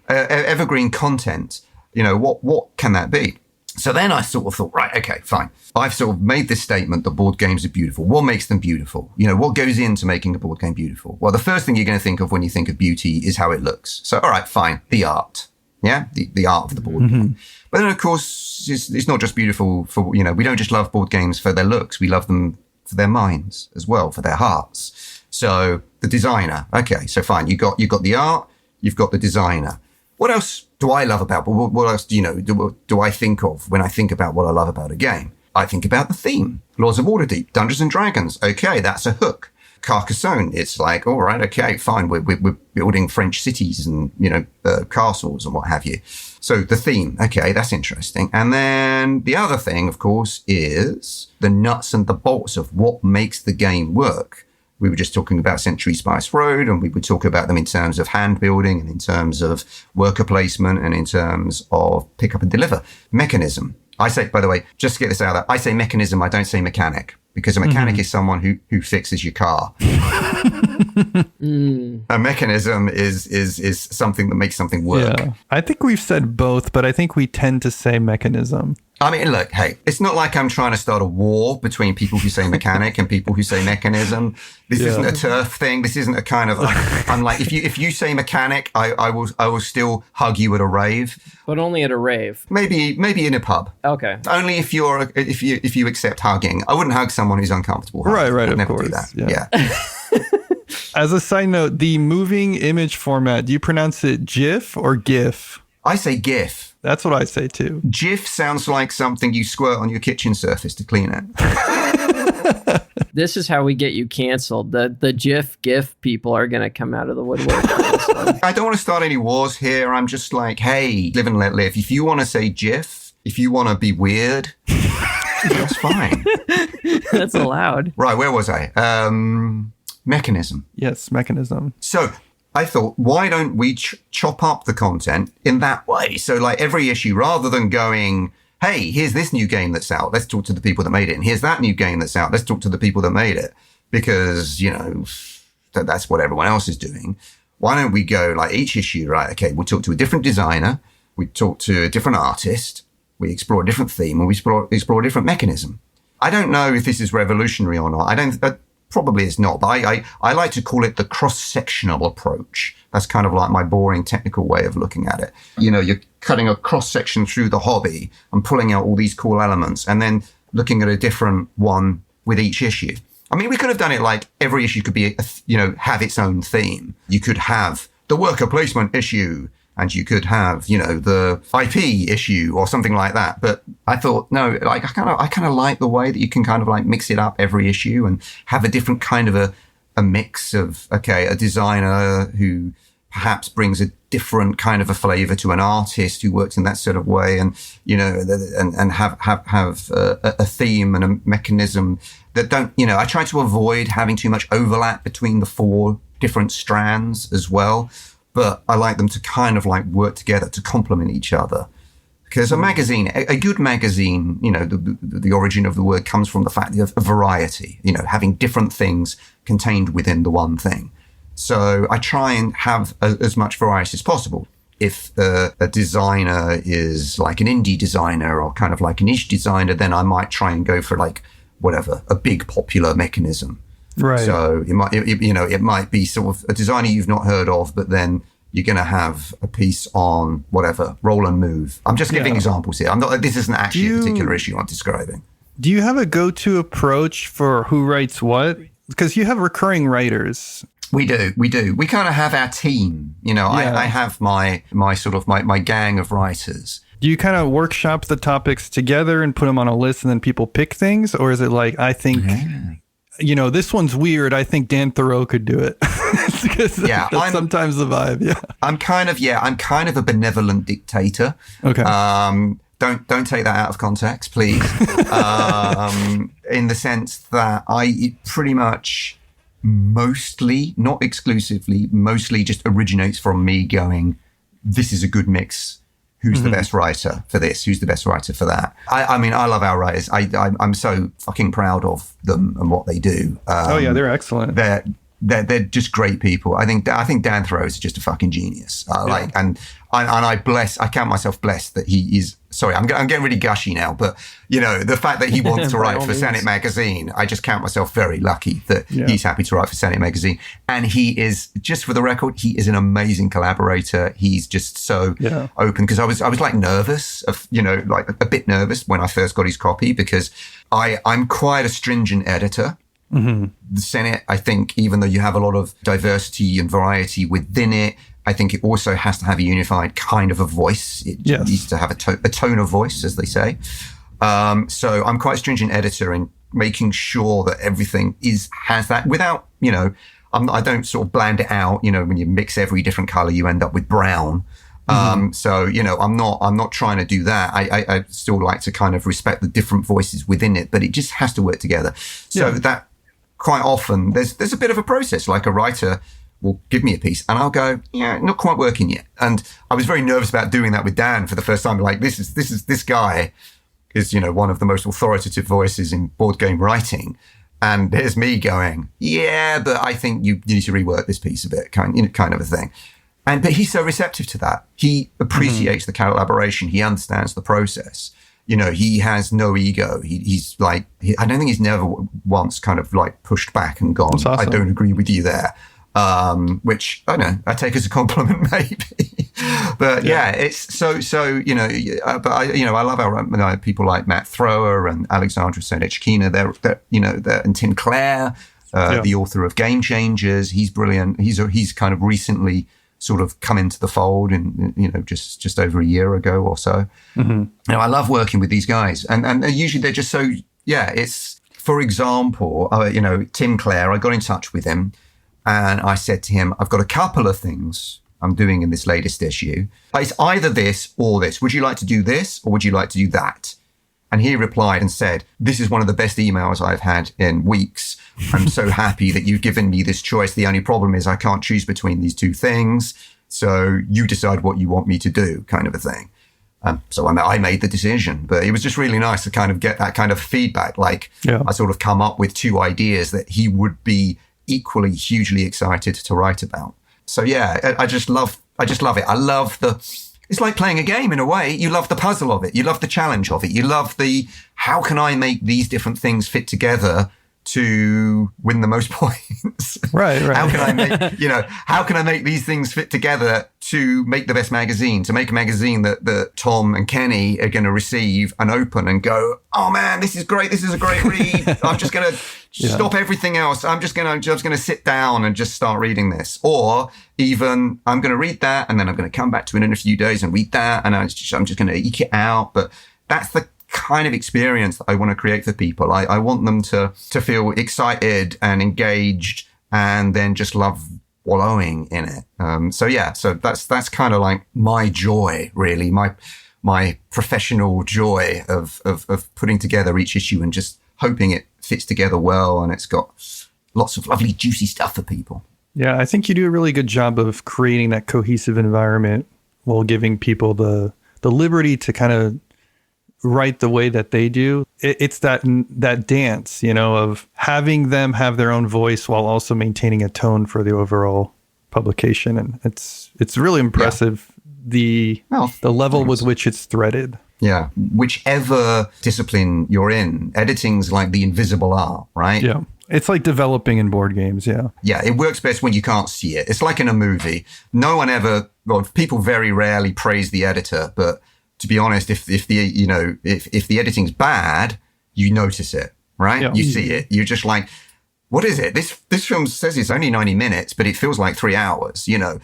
Evergreen content. What can that be? So then I sort of thought, right, okay, fine. I've sort of made this statement that board games are beautiful. What makes them beautiful? What goes into making a board game beautiful? Well, the first thing you're going to think of when you think of beauty is how it looks. So, all right, fine. The art. Yeah, the art of the board game. But then, of course, it's not just beautiful for, we don't just love board games for their looks. We love them for their minds as well, for their hearts. So the designer. Okay, so fine. You got the art, you've got the designer. What else do I love about, what else do I think of when I think about what I love about a game? I think about the theme. Lords of Waterdeep, Dungeons and Dragons. Okay, that's a hook. Carcassonne, it's like, all right, okay, fine. We're building French cities and, castles and what have you. So the theme, okay, that's interesting. And then the other thing, of course, is the nuts and the bolts of what makes the game work. we were just talking about Century Spice Road, and we would talk about them in terms of hand building and in terms of worker placement and in terms of pick up and deliver mechanism. I say, by the way, just to get this out there, I say mechanism, I don't say mechanic, because a mechanic is someone who fixes your car. A mechanism is something that makes something work. Yeah. I think we've said both, but I think we tend to say mechanism. I mean, look, hey, it's not like I'm trying to start a war between people who say mechanic and people who say mechanism. This isn't a turf thing. This isn't a kind of. I'm like, if you say mechanic, I will still hug you at a rave. But only at a rave. Maybe in a pub. Okay. Only if you accept hugging. I wouldn't hug someone who's uncomfortable. Hugging. Right. I'd Of never course. do that. Yeah. As a side note, the moving image format. Do you pronounce it GIF or GIF? I say GIF. That's what I say too. GIF sounds like something you squirt on your kitchen surface to clean it. This is how we get you canceled. The GIF people are going to come out of the woodwork. I don't want to start any wars here. I'm just like, hey, live and let live. If you want to say GIF, if you want to be weird, that's fine. That's allowed. Right, where was I? Mechanism. Yes, mechanism. So I thought, why don't we chop up the content in that way? So like every issue, rather than going, hey, here's this new game that's out, let's talk to the people that made it. And here's that new game that's out, let's talk to the people that made it. Because, that's what everyone else is doing. Why don't we go like each issue, right? Okay, we'll talk to a different designer. We talk to a different artist. We explore a different theme, and we explore a different mechanism. I don't know if this is revolutionary or not. Probably it's not, but I like to call it the cross-sectional approach. That's kind of like my boring technical way of looking at it. You're cutting a cross-section through the hobby and pulling out all these cool elements and then looking at a different one with each issue. I mean, we could have done it like every issue could be, have its own theme. You could have the worker placement issue, and you could have, the IP issue or something like that. But I thought, no, like I kind of like the way that you can kind of like mix it up every issue and have a different kind of a mix of, okay, a designer who perhaps brings a different kind of a flavor to an artist who works in that sort of way, and and have a theme and a mechanism that don't. I try to avoid having too much overlap between the four different strands as well. But I like them to kind of like work together to complement each other. Because a magazine, a good magazine, the origin of the word comes from the fact of variety, having different things contained within the one thing. So I try and have as much variety as possible. If a designer is like an indie designer or kind of like a niche designer, then I might try and go for like, whatever, a big popular mechanism. Right. So it might be sort of a designer you've not heard of, but then you're going to have a piece on whatever, roll and move. I'm just giving examples here. This isn't actually a particular issue I'm describing. Do you have a go-to approach for who writes what? Because you have recurring writers. We do. We kind of have our team. I have my sort of my gang of writers. Do you kind of workshop the topics together and put them on a list and then people pick things? Or is it like, I think... Yeah. This one's weird. I think Dan Thoreau could do it. That's sometimes the vibe. Yeah. I'm kind of a benevolent dictator. Okay. Don't take that out of context, please. In the sense that it pretty much mostly, not exclusively, mostly just originates from me going, this is a good mix. Who's the best writer for this? Who's the best writer for that? I mean, I love our writers. I'm so fucking proud of them and what they do. They're excellent. They're just great people. I think Dan Thoreau is just a fucking genius. I count myself blessed that he is. Sorry, I'm getting really gushy now, but the fact that he wants to write for Senet magazine, I just count myself very lucky that he's happy to write for Senet magazine. And he is, just for the record, he is an amazing collaborator. He's just so open, because I was like nervous, like a bit nervous when I first got his copy, because I'm quite a stringent editor. Mm-hmm. The Senet, I think, even though you have a lot of diversity and variety within it, I think it also has to have a unified kind of a voice. It needs to have a tone of voice, as they say. So I'm quite a stringent editor in making sure that everything has that without, I don't sort of bland it out. When you mix every different color, you end up with brown. So, I'm not trying to do that. I still like to kind of respect the different voices within it, but it just has to work together. So quite often there's a bit of a process. Like a writer will give me a piece and I'll go, yeah, not quite working yet. And I was very nervous about doing that with Dan for the first time. Like this guy is, one of the most authoritative voices in board game writing. And there's me going, yeah, but I think you need to rework this piece a bit, kind of a thing. But he's so receptive to that. He appreciates the collaboration. He understands the process. He has no ego. He's like, I don't think he's never once kind of like pushed back and gone, awesome. I don't agree with you there. Which I don't know, I take as a compliment maybe. But yeah, it's so, but I love our people like Matt Thrower and Alexandra Senet. They're and Tim Clare, the author of Game Changers. He's brilliant. He's kind of recently sort of come into the fold in, just over a year ago or so. Mm-hmm. I love working with these guys and usually they're just so, it's, for example, Tim Clare, I got in touch with him and I said to him, I've got a couple of things I'm doing in this latest issue. It's either this or this. Would you like to do this or would you like to do that? And he replied and said, this is one of the best emails I've had in weeks. I'm so happy that you've given me this choice. The only problem is I can't choose between these two things. So you decide what you want me to do, kind of a thing. So I made the decision, but it was just really nice to kind of get that kind of feedback. Like I sort of come up with two ideas that he would be equally hugely excited to write about. So yeah, I just love it. I love it's like playing a game in a way. You love the puzzle of it. You love the challenge of it. You love how can I make these different things fit together to win the most points? Right. How can I make these things fit together to make the best magazine, to make a magazine that Tom and Kenny are going to receive and open and go, oh man, this is great. This is a great read. I'm just going to stop everything else. I'm just going to sit down and just start reading this. Or even I'm going to read that and then I'm going to come back to it in a few days and read that. And I'm just going to eke it out. But that's the kind of experience that I want to create for people. I want them to feel excited and engaged and then just love wallowing in it. So that's kind of like my joy, really, my professional joy of putting together each issue and just hoping it fits together well and it's got lots of lovely juicy stuff for people. Yeah, I think you do a really good job of creating that cohesive environment while giving people the liberty to kind of write the way that they do. It's that dance, of having them have their own voice while also maintaining a tone for the overall publication. And it's really impressive, the level with which it's threaded. Yeah. Whichever discipline you're in, editing's like the invisible art, right? Yeah. It's like developing in board games, yeah. Yeah, it works best when you can't see it. It's like in a movie. People very rarely praise the editor, but to be honest, if the editing's bad, you notice it, right? Yeah. You see it. You're just like, what is it? This film says it's only 90 minutes, but it feels like 3 hours. You're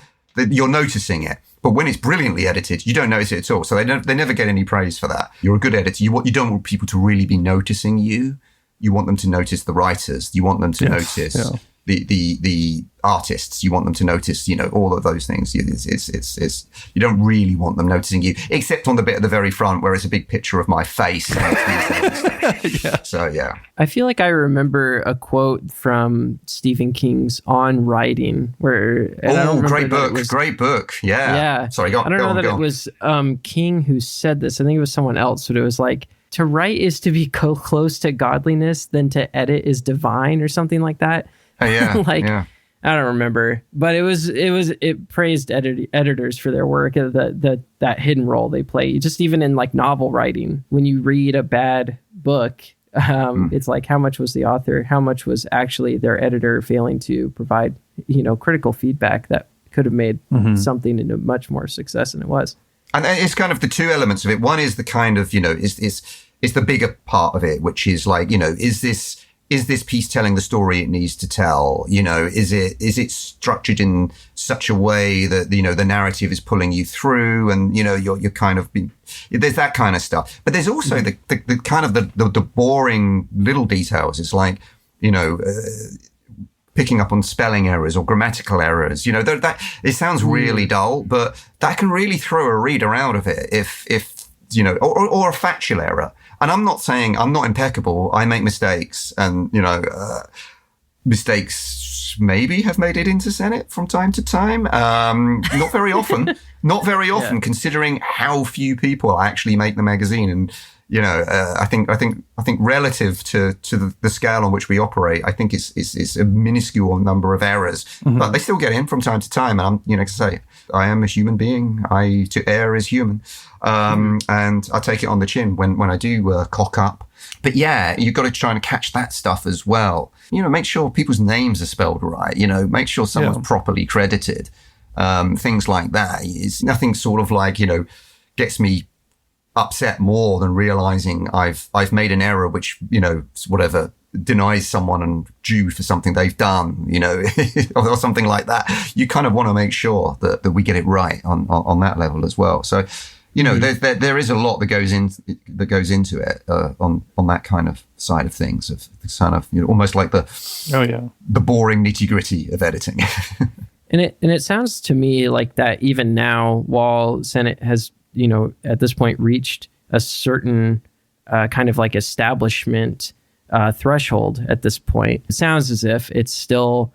noticing it. But when it's brilliantly edited, you don't notice it at all. So they never get any praise for that. You're a good editor. You don't want people to really be noticing you. You want them to notice the writers. You want them to notice the artists. You want them to notice, all of those things. It's you don't really want them noticing you, except on the bit at the very front where it's a big picture of my face. So yeah. I feel like I remember a quote from Stephen King's On Writing where great book. Yeah. Sorry, I don't know that it was King who said this. I think it was someone else, but it was like, to write is to be close to godliness, then to edit is divine, or something like that. Oh, yeah. I don't remember, but it praised editors for their work, that hidden role they play. Just even in like novel writing, when you read a bad book, it's like, how much was the author? How much was actually their editor failing to provide, critical feedback that could have made something into much more success than it was. And it's kind of the two elements of it. One is the kind of, is the bigger part of it, which is like, is this piece telling the story it needs to tell? Is it structured in such a way that, the narrative is pulling you through and, you're kind of there's that kind of stuff. But there's also the kind of the boring little details. It's like, picking up on spelling errors or grammatical errors, that it sounds really dull, but that can really throw a reader out of it if or a factual error. And I'm not saying I'm not impeccable. I make mistakes and, Mistakes maybe have made it into Senet from time to time. Not very often. Not very often, considering how few people actually make the magazine. And I think relative to the scale on which we operate, I think it's a minuscule number of errors, but they still get in from time to time. And I'm, to say, I am a human being. To err is human, and I take it on the chin when I do cock up. But yeah, you've got to try and catch that stuff as well. Make sure people's names are spelled right. Make sure someone's properly credited. Things like that. It's nothing sort of like, gets me upset more than realizing I've made an error which, whatever, denies someone and due for something they've done, or something like that. You kind of want to make sure that we get it right on that level as well. So, there is a lot that goes into it on that kind of side of things, of kind of almost like the boring nitty gritty of editing. And it sounds to me like that even now, while Senet has at this point reached a certain kind of like establishment threshold at this point, it sounds as if it's still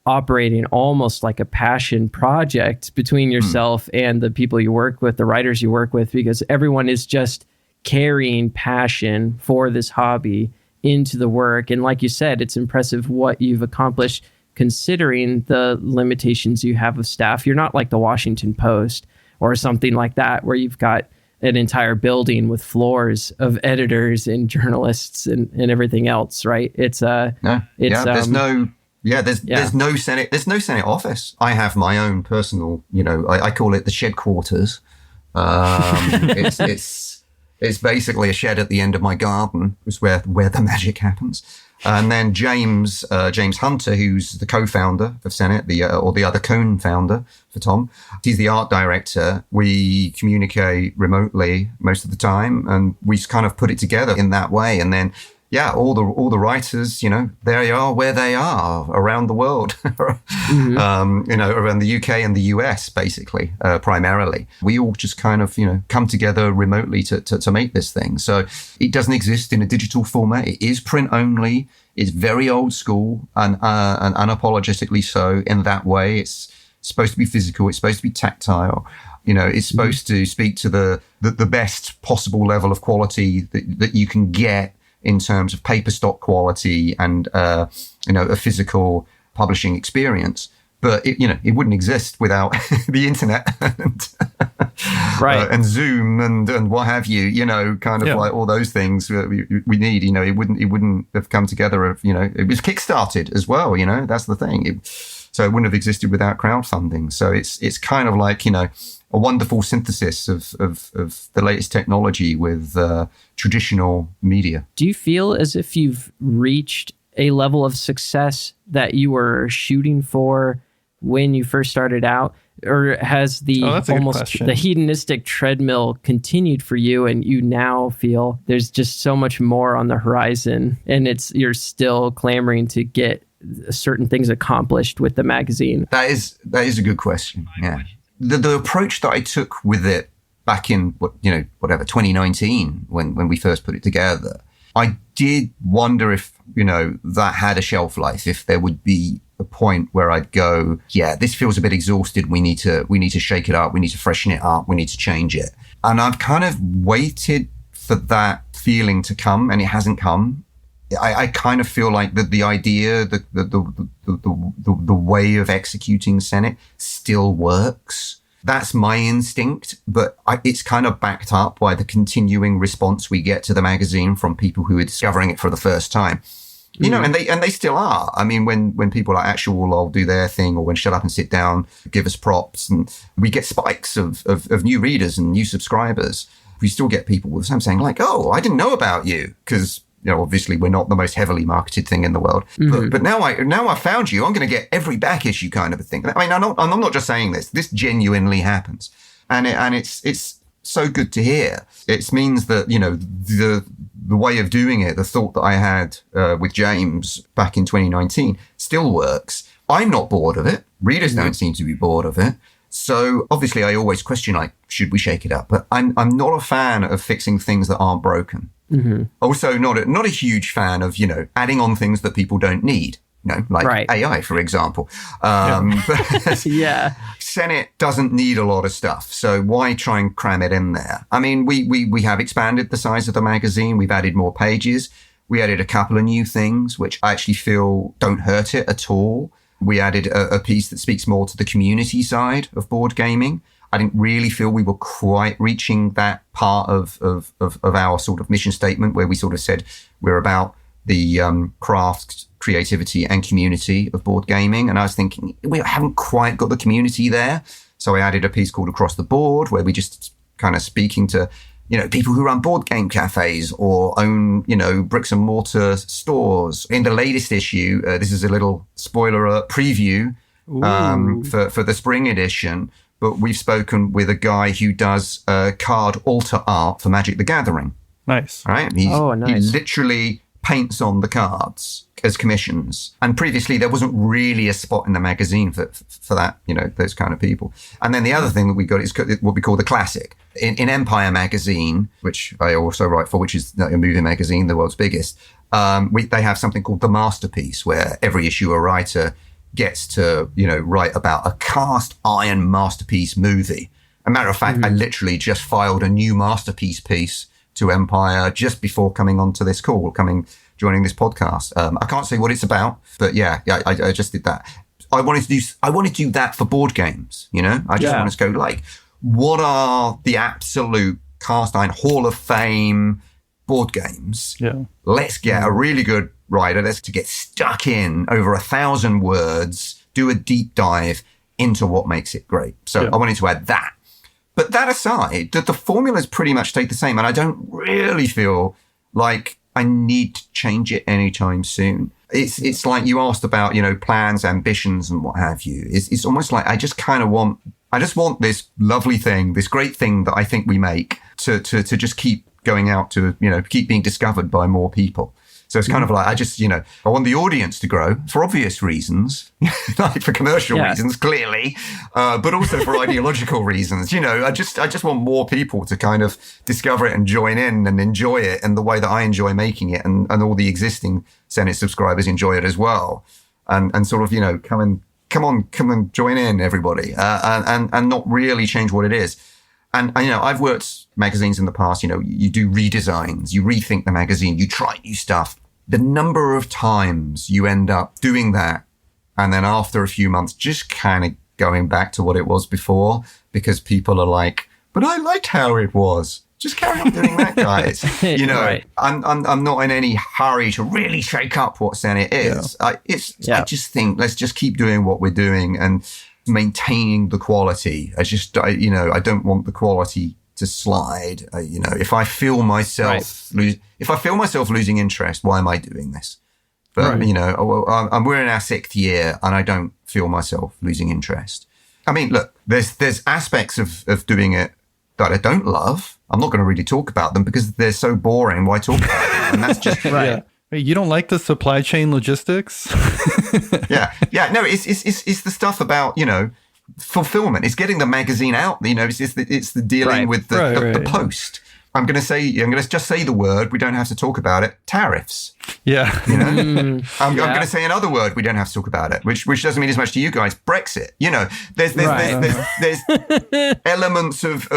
operating almost like a passion project between yourself and the people you work with, the writers you work with, because everyone is just carrying passion for this hobby into the work. And like you said, it's impressive what you've accomplished considering the limitations you have of staff. You're not like the Washington Post or something like that, where you've got an entire building with floors of editors and journalists and everything else, right? There's no Senet office. I have my own personal, I call it the shed quarters. It's basically a shed at the end of my garden, is where the magic happens. And then James Hunter, who's the co-founder of Senet, or the other co-founder for Tom, he's the art director. We communicate remotely most of the time, and we kind of put it together in that way. And then, all the writers, they are where they are around the world, around the UK and the US, basically, primarily. We all just kind of, come together remotely to make this thing. So it doesn't exist in a digital format. It is print only. It's very old school and unapologetically so in that way. It's supposed to be physical. It's supposed to be tactile. It's supposed to speak to the best possible level of quality that you can get in terms of paper stock quality and, a physical publishing experience. But it wouldn't exist without the internet right. And Zoom and what have you, like all those things we need, it wouldn't have come together it was Kickstarted as well, that's the thing. So it wouldn't have existed without crowdfunding. So it's kind of like, a wonderful synthesis of the latest technology with traditional media. Do you feel as if you've reached a level of success that you were shooting for when you first started out? Or has the hedonistic treadmill continued for you, and you now feel there's just so much more on the horizon, and you're still clamoring to get certain things accomplished with the magazine? That is a good question. Yeah. The approach that I took with it back in 2019 when we first put it together, I did wonder if that had a shelf life, if there would be a point where I'd go, this feels a bit exhausted. We need to shake it up. We need to freshen it up. We need to change it. And I've kind of waited for that feeling to come, and it hasn't come. I kind of feel like that the idea, the way of executing Senet still works. That's my instinct, but it's kind of backed up by the continuing response we get to the magazine from people who are discovering it for the first time. And they still are. I mean, when people like Actual will do their thing, or when Shut Up and Sit Down give us props, and we get spikes of new readers and new subscribers, we still get people with some saying like, "Oh, I didn't know about you," because obviously we're not the most heavily marketed thing in the world, but now I found you. I'm going to get every back issue kind of a thing. I mean, I'm not just saying this. This genuinely happens, and it's so good to hear. It means that the way of doing it, the thought that I had with James back in 2019 still works. I'm not bored of it. Readers don't seem to be bored of it. So obviously I always question, like, should we shake it up? But I'm not a fan of fixing things that aren't broken. Also not a huge fan of, adding on things that people don't need. like AI, for example. But Yeah. Senet doesn't need a lot of stuff, so why try and cram it in there? I mean, we have expanded the size of the magazine. We've added more pages. We added a couple of new things, which I actually feel don't hurt it at all. We added a piece that speaks more to the community side of board gaming. I didn't really feel we were quite reaching that part of our sort of mission statement where we sort of said we're about the craft, creativity and community of board gaming. And I was thinking, we haven't quite got the community there. So I added a piece called Across the Board, where we just kind of speaking to, people who run board game cafes or own, bricks and mortar stores. In the latest issue, this is a little spoiler preview for the spring edition, but we've spoken with a guy who does card alter art for Magic the Gathering. Nice. Right? Nice. He literally paints on the cards as commissions. And previously there wasn't really a spot in the magazine for that, those kind of people. And then the other thing that we got is what we call the classic. In Empire magazine, which I also write for, which is a movie magazine, the world's biggest, they have something called the masterpiece, where every issue a writer gets to, write about a cast iron masterpiece movie. As a matter of fact, I literally just filed a new masterpiece piece to Empire just before coming onto this call, joining this podcast. I can't say what it's about, but I just did that. I wanted to do that for board games. I just wanted to go like, what are the absolute cast iron Hall of Fame board games? Yeah. Let's get a really good writer. Let's get stuck in over 1,000 words, do a deep dive into what makes it great. So I wanted to add that. But that aside, the formulas pretty much stayed the same. And I don't really feel like I need to change it anytime soon. It's like you asked about, plans, ambitions and what have you. It's almost like I just want this lovely thing, this great thing that I think we make to just keep going out to, keep being discovered by more people. So it's kind of like, I want the audience to grow for obvious reasons, like for commercial reasons, clearly, but also for ideological reasons. I just want more people to kind of discover it and join in and enjoy it in the way that I enjoy making it, and all the existing Senet subscribers enjoy it as well. And sort of, come and join in, everybody, and not really change what it is. And, I've worked magazines in the past, you do redesigns, you rethink the magazine, you try new stuff. The number of times you end up doing that, and then after a few months, just kind of going back to what it was before, because people are like, but I liked how it was. Just carry on doing that, guys. Right. I'm not in any hurry to really shake up what Senet is. Yeah. I just think let's just keep doing what we're doing and maintaining the quality. I don't want the quality to slide. If I feel myself losing interest, why am I doing this? But we're in our 6th year, and I don't feel myself losing interest. I mean, look, there's aspects of doing it that I don't love. I'm not going to really talk about them because they're so boring. Why talk about them? And that's just right. Yeah. You don't like the supply chain logistics? Yeah. No, it's the stuff about fulfillment. It's getting the magazine out. It's the dealing with the post. I'm going to just say the word. We don't have to talk about it. Tariffs. Yeah. I'm going to say another word. We don't have to talk about it, which doesn't mean as much to you guys. Brexit. There's elements of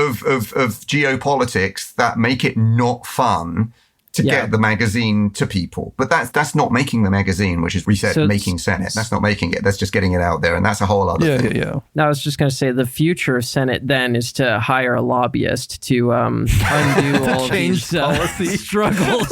geopolitics that make it not fun to get the magazine to people. But that's not making the magazine, which is, we said, making Senet. That's not making it. That's just getting it out there. And that's a whole other thing. Yeah. Now, I was just going to say the future of Senet then is to hire a lobbyist to undo all these struggles.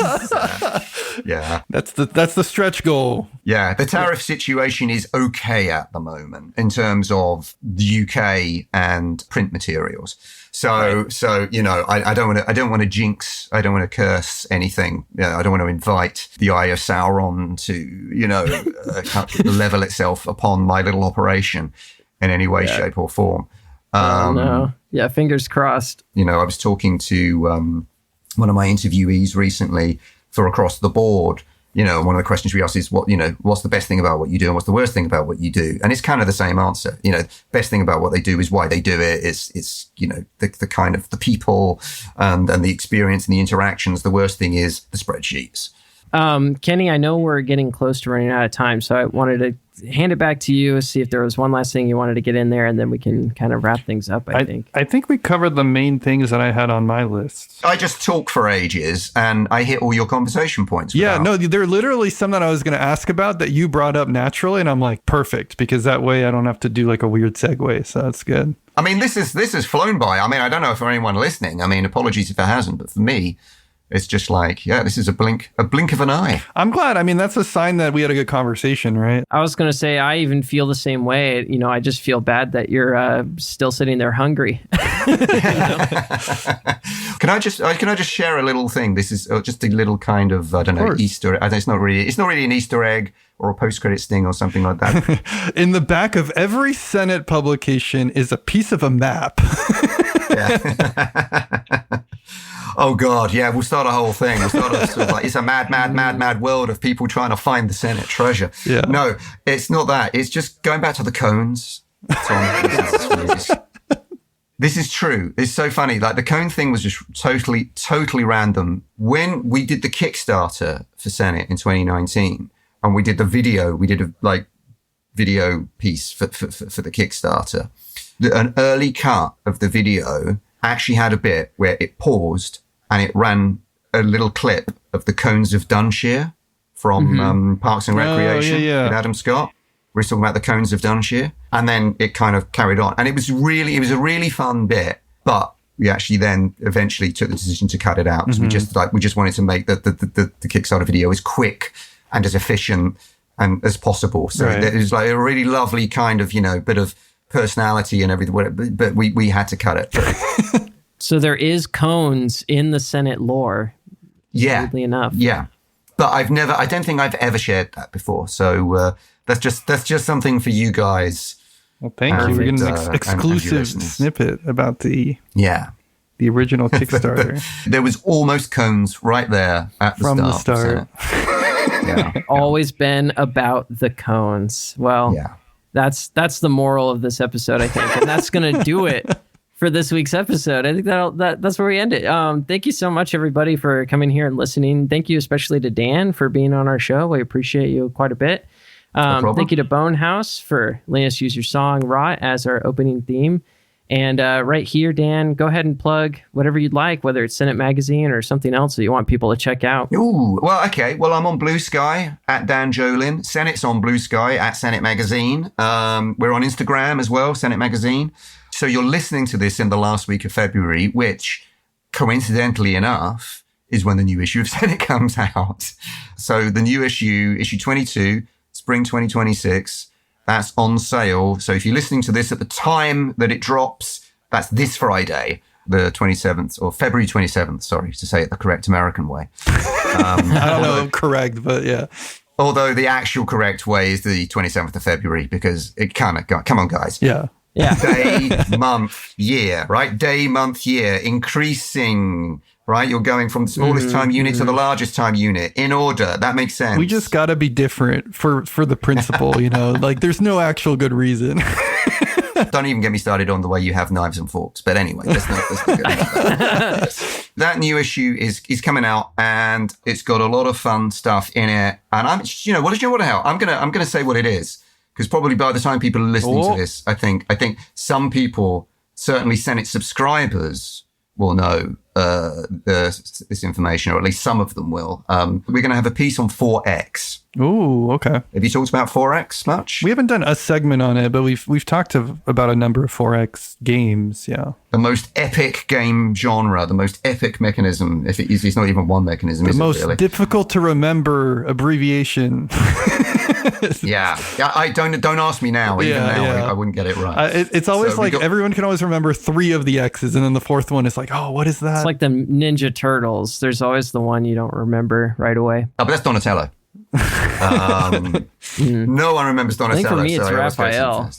Yeah. That's the stretch goal. Yeah. The tariff situation is okay at the moment in terms of the UK and print materials. So I don't want to jinx, I don't want to curse anything. I don't want to invite the Eye of Sauron to, level itself upon my little operation in any way, shape or form. No. Yeah. Fingers crossed. I was talking to, one of my interviewees recently for Across the Board. One of the questions we ask is what's the best thing about what you do and what's the worst thing about what you do? And it's kind of the same answer. Best thing about what they do is why they do it. It's the kind of the people and the experience and the interactions. The worst thing is the spreadsheets. Kenny, I know we're getting close to running out of time, so I wanted to hand it back to you, see if there was one last thing you wanted to get in there, and then we can kind of wrap things up, I think. I think we covered the main things that I had on my list. I just talk for ages, and I hit all your conversation points. Yeah, no, there are literally some that I was going to ask about that you brought up naturally, and I'm like, perfect, because that way I don't have to do like a weird segue, so that's good. I mean, this has flown by. I mean, I don't know if for anyone listening, I mean, apologies if it hasn't, but for me, it's just like, yeah, this is a blink of an eye. I'm glad. I mean, that's a sign that we had a good conversation, right? I was going to say, I even feel the same way. You know, I just feel bad that you're still sitting there hungry. Can I just share a little thing? This is just a little kind of, I don't know, Easter. I think it's not really an Easter egg or a post-credit sting or something like that. In the back of every Senet publication is a piece of a map. Yeah. Oh God, yeah, we'll start a whole thing. We'll start a sort of like, it's a mad world of people trying to find the Senet treasure. Yeah. No, it's not that. It's just going back to the cones. This is true. It's so funny. Like the cone thing was just totally random. When we did the Kickstarter for Senet in 2019, and we did the video, we did a video piece for the Kickstarter. An early cut of the video actually had a bit where it paused and it ran a little clip of the Cones of Dunshire from Parks and Recreation with Adam Scott. We were talking about the Cones of Dunshire, and then it kind of carried on. And it was a really fun bit, but we actually then eventually took the decision to cut it out because we just wanted to make the Kickstarter video as quick and as efficient and as possible. So it was like a really lovely kind of, bit of personality and everything, but we had to cut it. So there is cones in the Senet lore. Yeah. Weirdly enough. Yeah. But I don't think I've ever shared that before. So that's just something for you guys. Well, thank you. We're getting an exclusive snippet about the original Kickstarter. There was almost cones right there at the start. Yeah. Always been about the cones. Well, that's the moral of this episode, I think. And that's going to do it for this week's episode. I think that's where we end it. Thank you so much, everybody, for coming here and listening. Thank you especially to Dan for being on our show. We appreciate you quite a bit. Thank you to Bonehouse for letting us use your song Rot as our opening theme. And right here, Dan, go ahead and plug whatever you'd like, whether it's Senet Magazine or something else that you want people to check out. Ooh, well, okay. Well, I'm on Blue Sky at Dan Jolin. Senet's on Blue Sky at Senet Magazine. We're on Instagram as well, Senet Magazine. So you're listening to this in the last week of February, which, coincidentally enough, is when the new issue of Senet comes out. So the new issue 22, spring 2026, that's on sale. So if you're listening to this at the time that it drops, that's this Friday, the 27th, or February 27th, sorry, to say it the correct American way. I don't know, correct, but yeah. Although the actual correct way is the 27th of February, because it kind of, come on, guys. Yeah. Day, month, year, right? Day, month, year, increasing, right? You're going from the smallest time unit to the largest time unit in order. That makes sense. We just got to be different for the principle, like there's no actual good reason. Don't even get me started on the way you have knives and forks. But anyway, let's not get into that. That new issue is coming out, and it's got a lot of fun stuff in it. And I'm gonna say what it is, because probably by the time people are listening to this, I think some people, certainly Senet subscribers, will know this information, or at least some of them will. We're going to have a piece on 4X. Ooh, okay. Have you talked about 4X much? We haven't done a segment on it, but we've talked about a number of 4X games, yeah. The most epic game genre, the most epic mechanism, if it's not even one mechanism, the most difficult to remember abbreviation. Yeah. I don't ask me now. Even now, I wouldn't get it right. It's always everyone can always remember 3 of the X's, and then the 4th one is like, oh, what is that? It's like the Ninja Turtles. There's always the one you don't remember right away. Oh, but that's Donatello. No one remembers Donatello. I think for me, it's Raphael.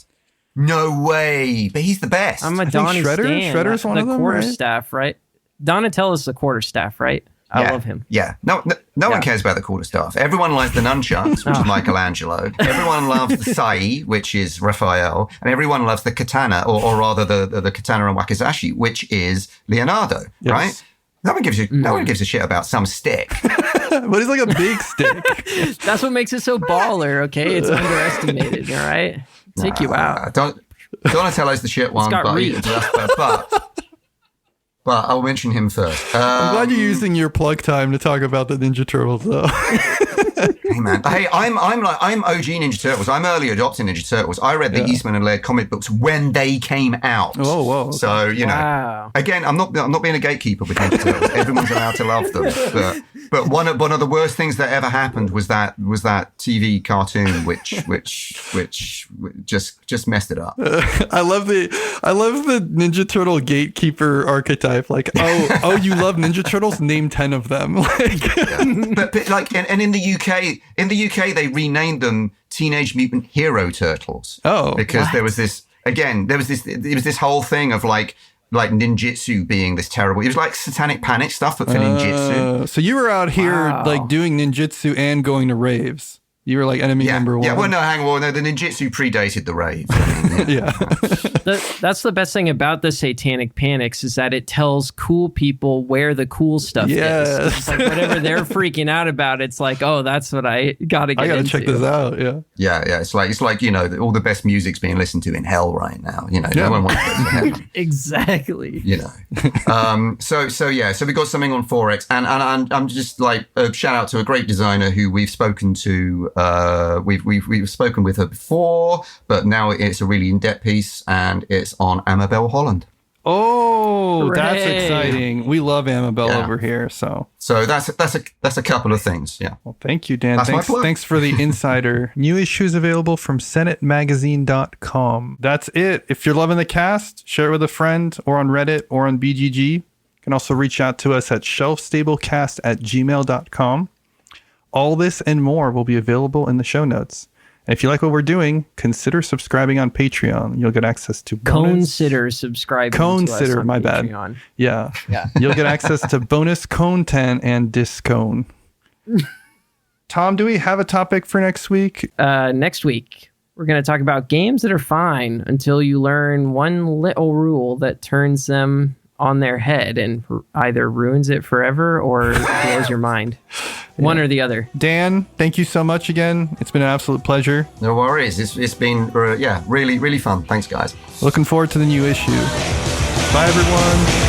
No way. But he's the best. I'm a Donnie Stan. Shredder's one of them, quarterstaff, right? Donatello's the quarterstaff, right? I love him. Yeah. No one cares about the quarterstaff. Everyone likes the nunchucks, which is Michelangelo. Everyone loves the sai, which is Raphael. And everyone loves the katana, or rather the katana and wakizashi, which is Leonardo, right? No one gives a shit about some stick. But it's like a big stick. That's what makes it so baller, okay? It's underestimated, all right? Take you out. Donatello's the shit one, got but, reach. but I'll mention him first. I'm glad you're using your plug time to talk about the Ninja Turtles, though. Hey man, I'm OG Ninja Turtles. I'm early adopting Ninja Turtles. I read the Eastman and Laird comic books when they came out. Oh, whoa. Okay. So Wow. again, I'm not being a gatekeeper with Ninja Turtles. Everyone's allowed to love them. But one of the worst things that ever happened was that TV cartoon, which just messed it up. I love the Ninja Turtle gatekeeper archetype. Like, oh, you love Ninja Turtles? Name 10 of them. But like, and in the UK, they renamed them Teenage Mutant Hero Turtles. Oh, because what? there was this whole thing of like ninjutsu being this terrible. It was like Satanic Panic stuff, but for ninjutsu. So you were out here like doing ninjutsu and going to raves. You were like enemy number one. Yeah, well, no, hang on. No, the ninjutsu predated the rave. I mean, Yeah. That's the best thing about the Satanic Panics is that it tells cool people where the cool stuff Yes. is. It's like whatever they're freaking out about, it's like, oh, that's what I gotta get into. Check this out. Yeah. Yeah. It's like all the best music's being listened to in hell right now. No one wants to go to heaven. Exactly. So we got something on 4X, and I'm just like a shout out to a great designer who we've spoken to. We've spoken with her before, but now it's a really in-depth piece, and it's on Amabel Holland. Oh, that's Hooray. exciting. We love Amabel over here. So that's a couple of things. Yeah. well, thank you, Dan. That's my plug. Thanks for the insider. New issues available from senetmagazine.com. That's it. If you're loving the cast, share it with a friend or on Reddit or on BGG. You can also reach out to us at shelfstablecast@gmail.com. All this and more will be available in the show notes. And if you like what we're doing, consider subscribing on Patreon. You'll get access to Consider subscribing to us on my bad. Patreon. Yeah. You'll get access to bonus content and discone. Tom, do we have a topic for next week? Next week, we're going to talk about games that are fine until you learn one little rule that turns them on their head and either ruins it forever or blows your mind. One or the other. Dan, thank you so much again. It's been an absolute pleasure. No worries. It's been really, really fun. Thanks, guys. Looking forward to the new issue. Bye, everyone.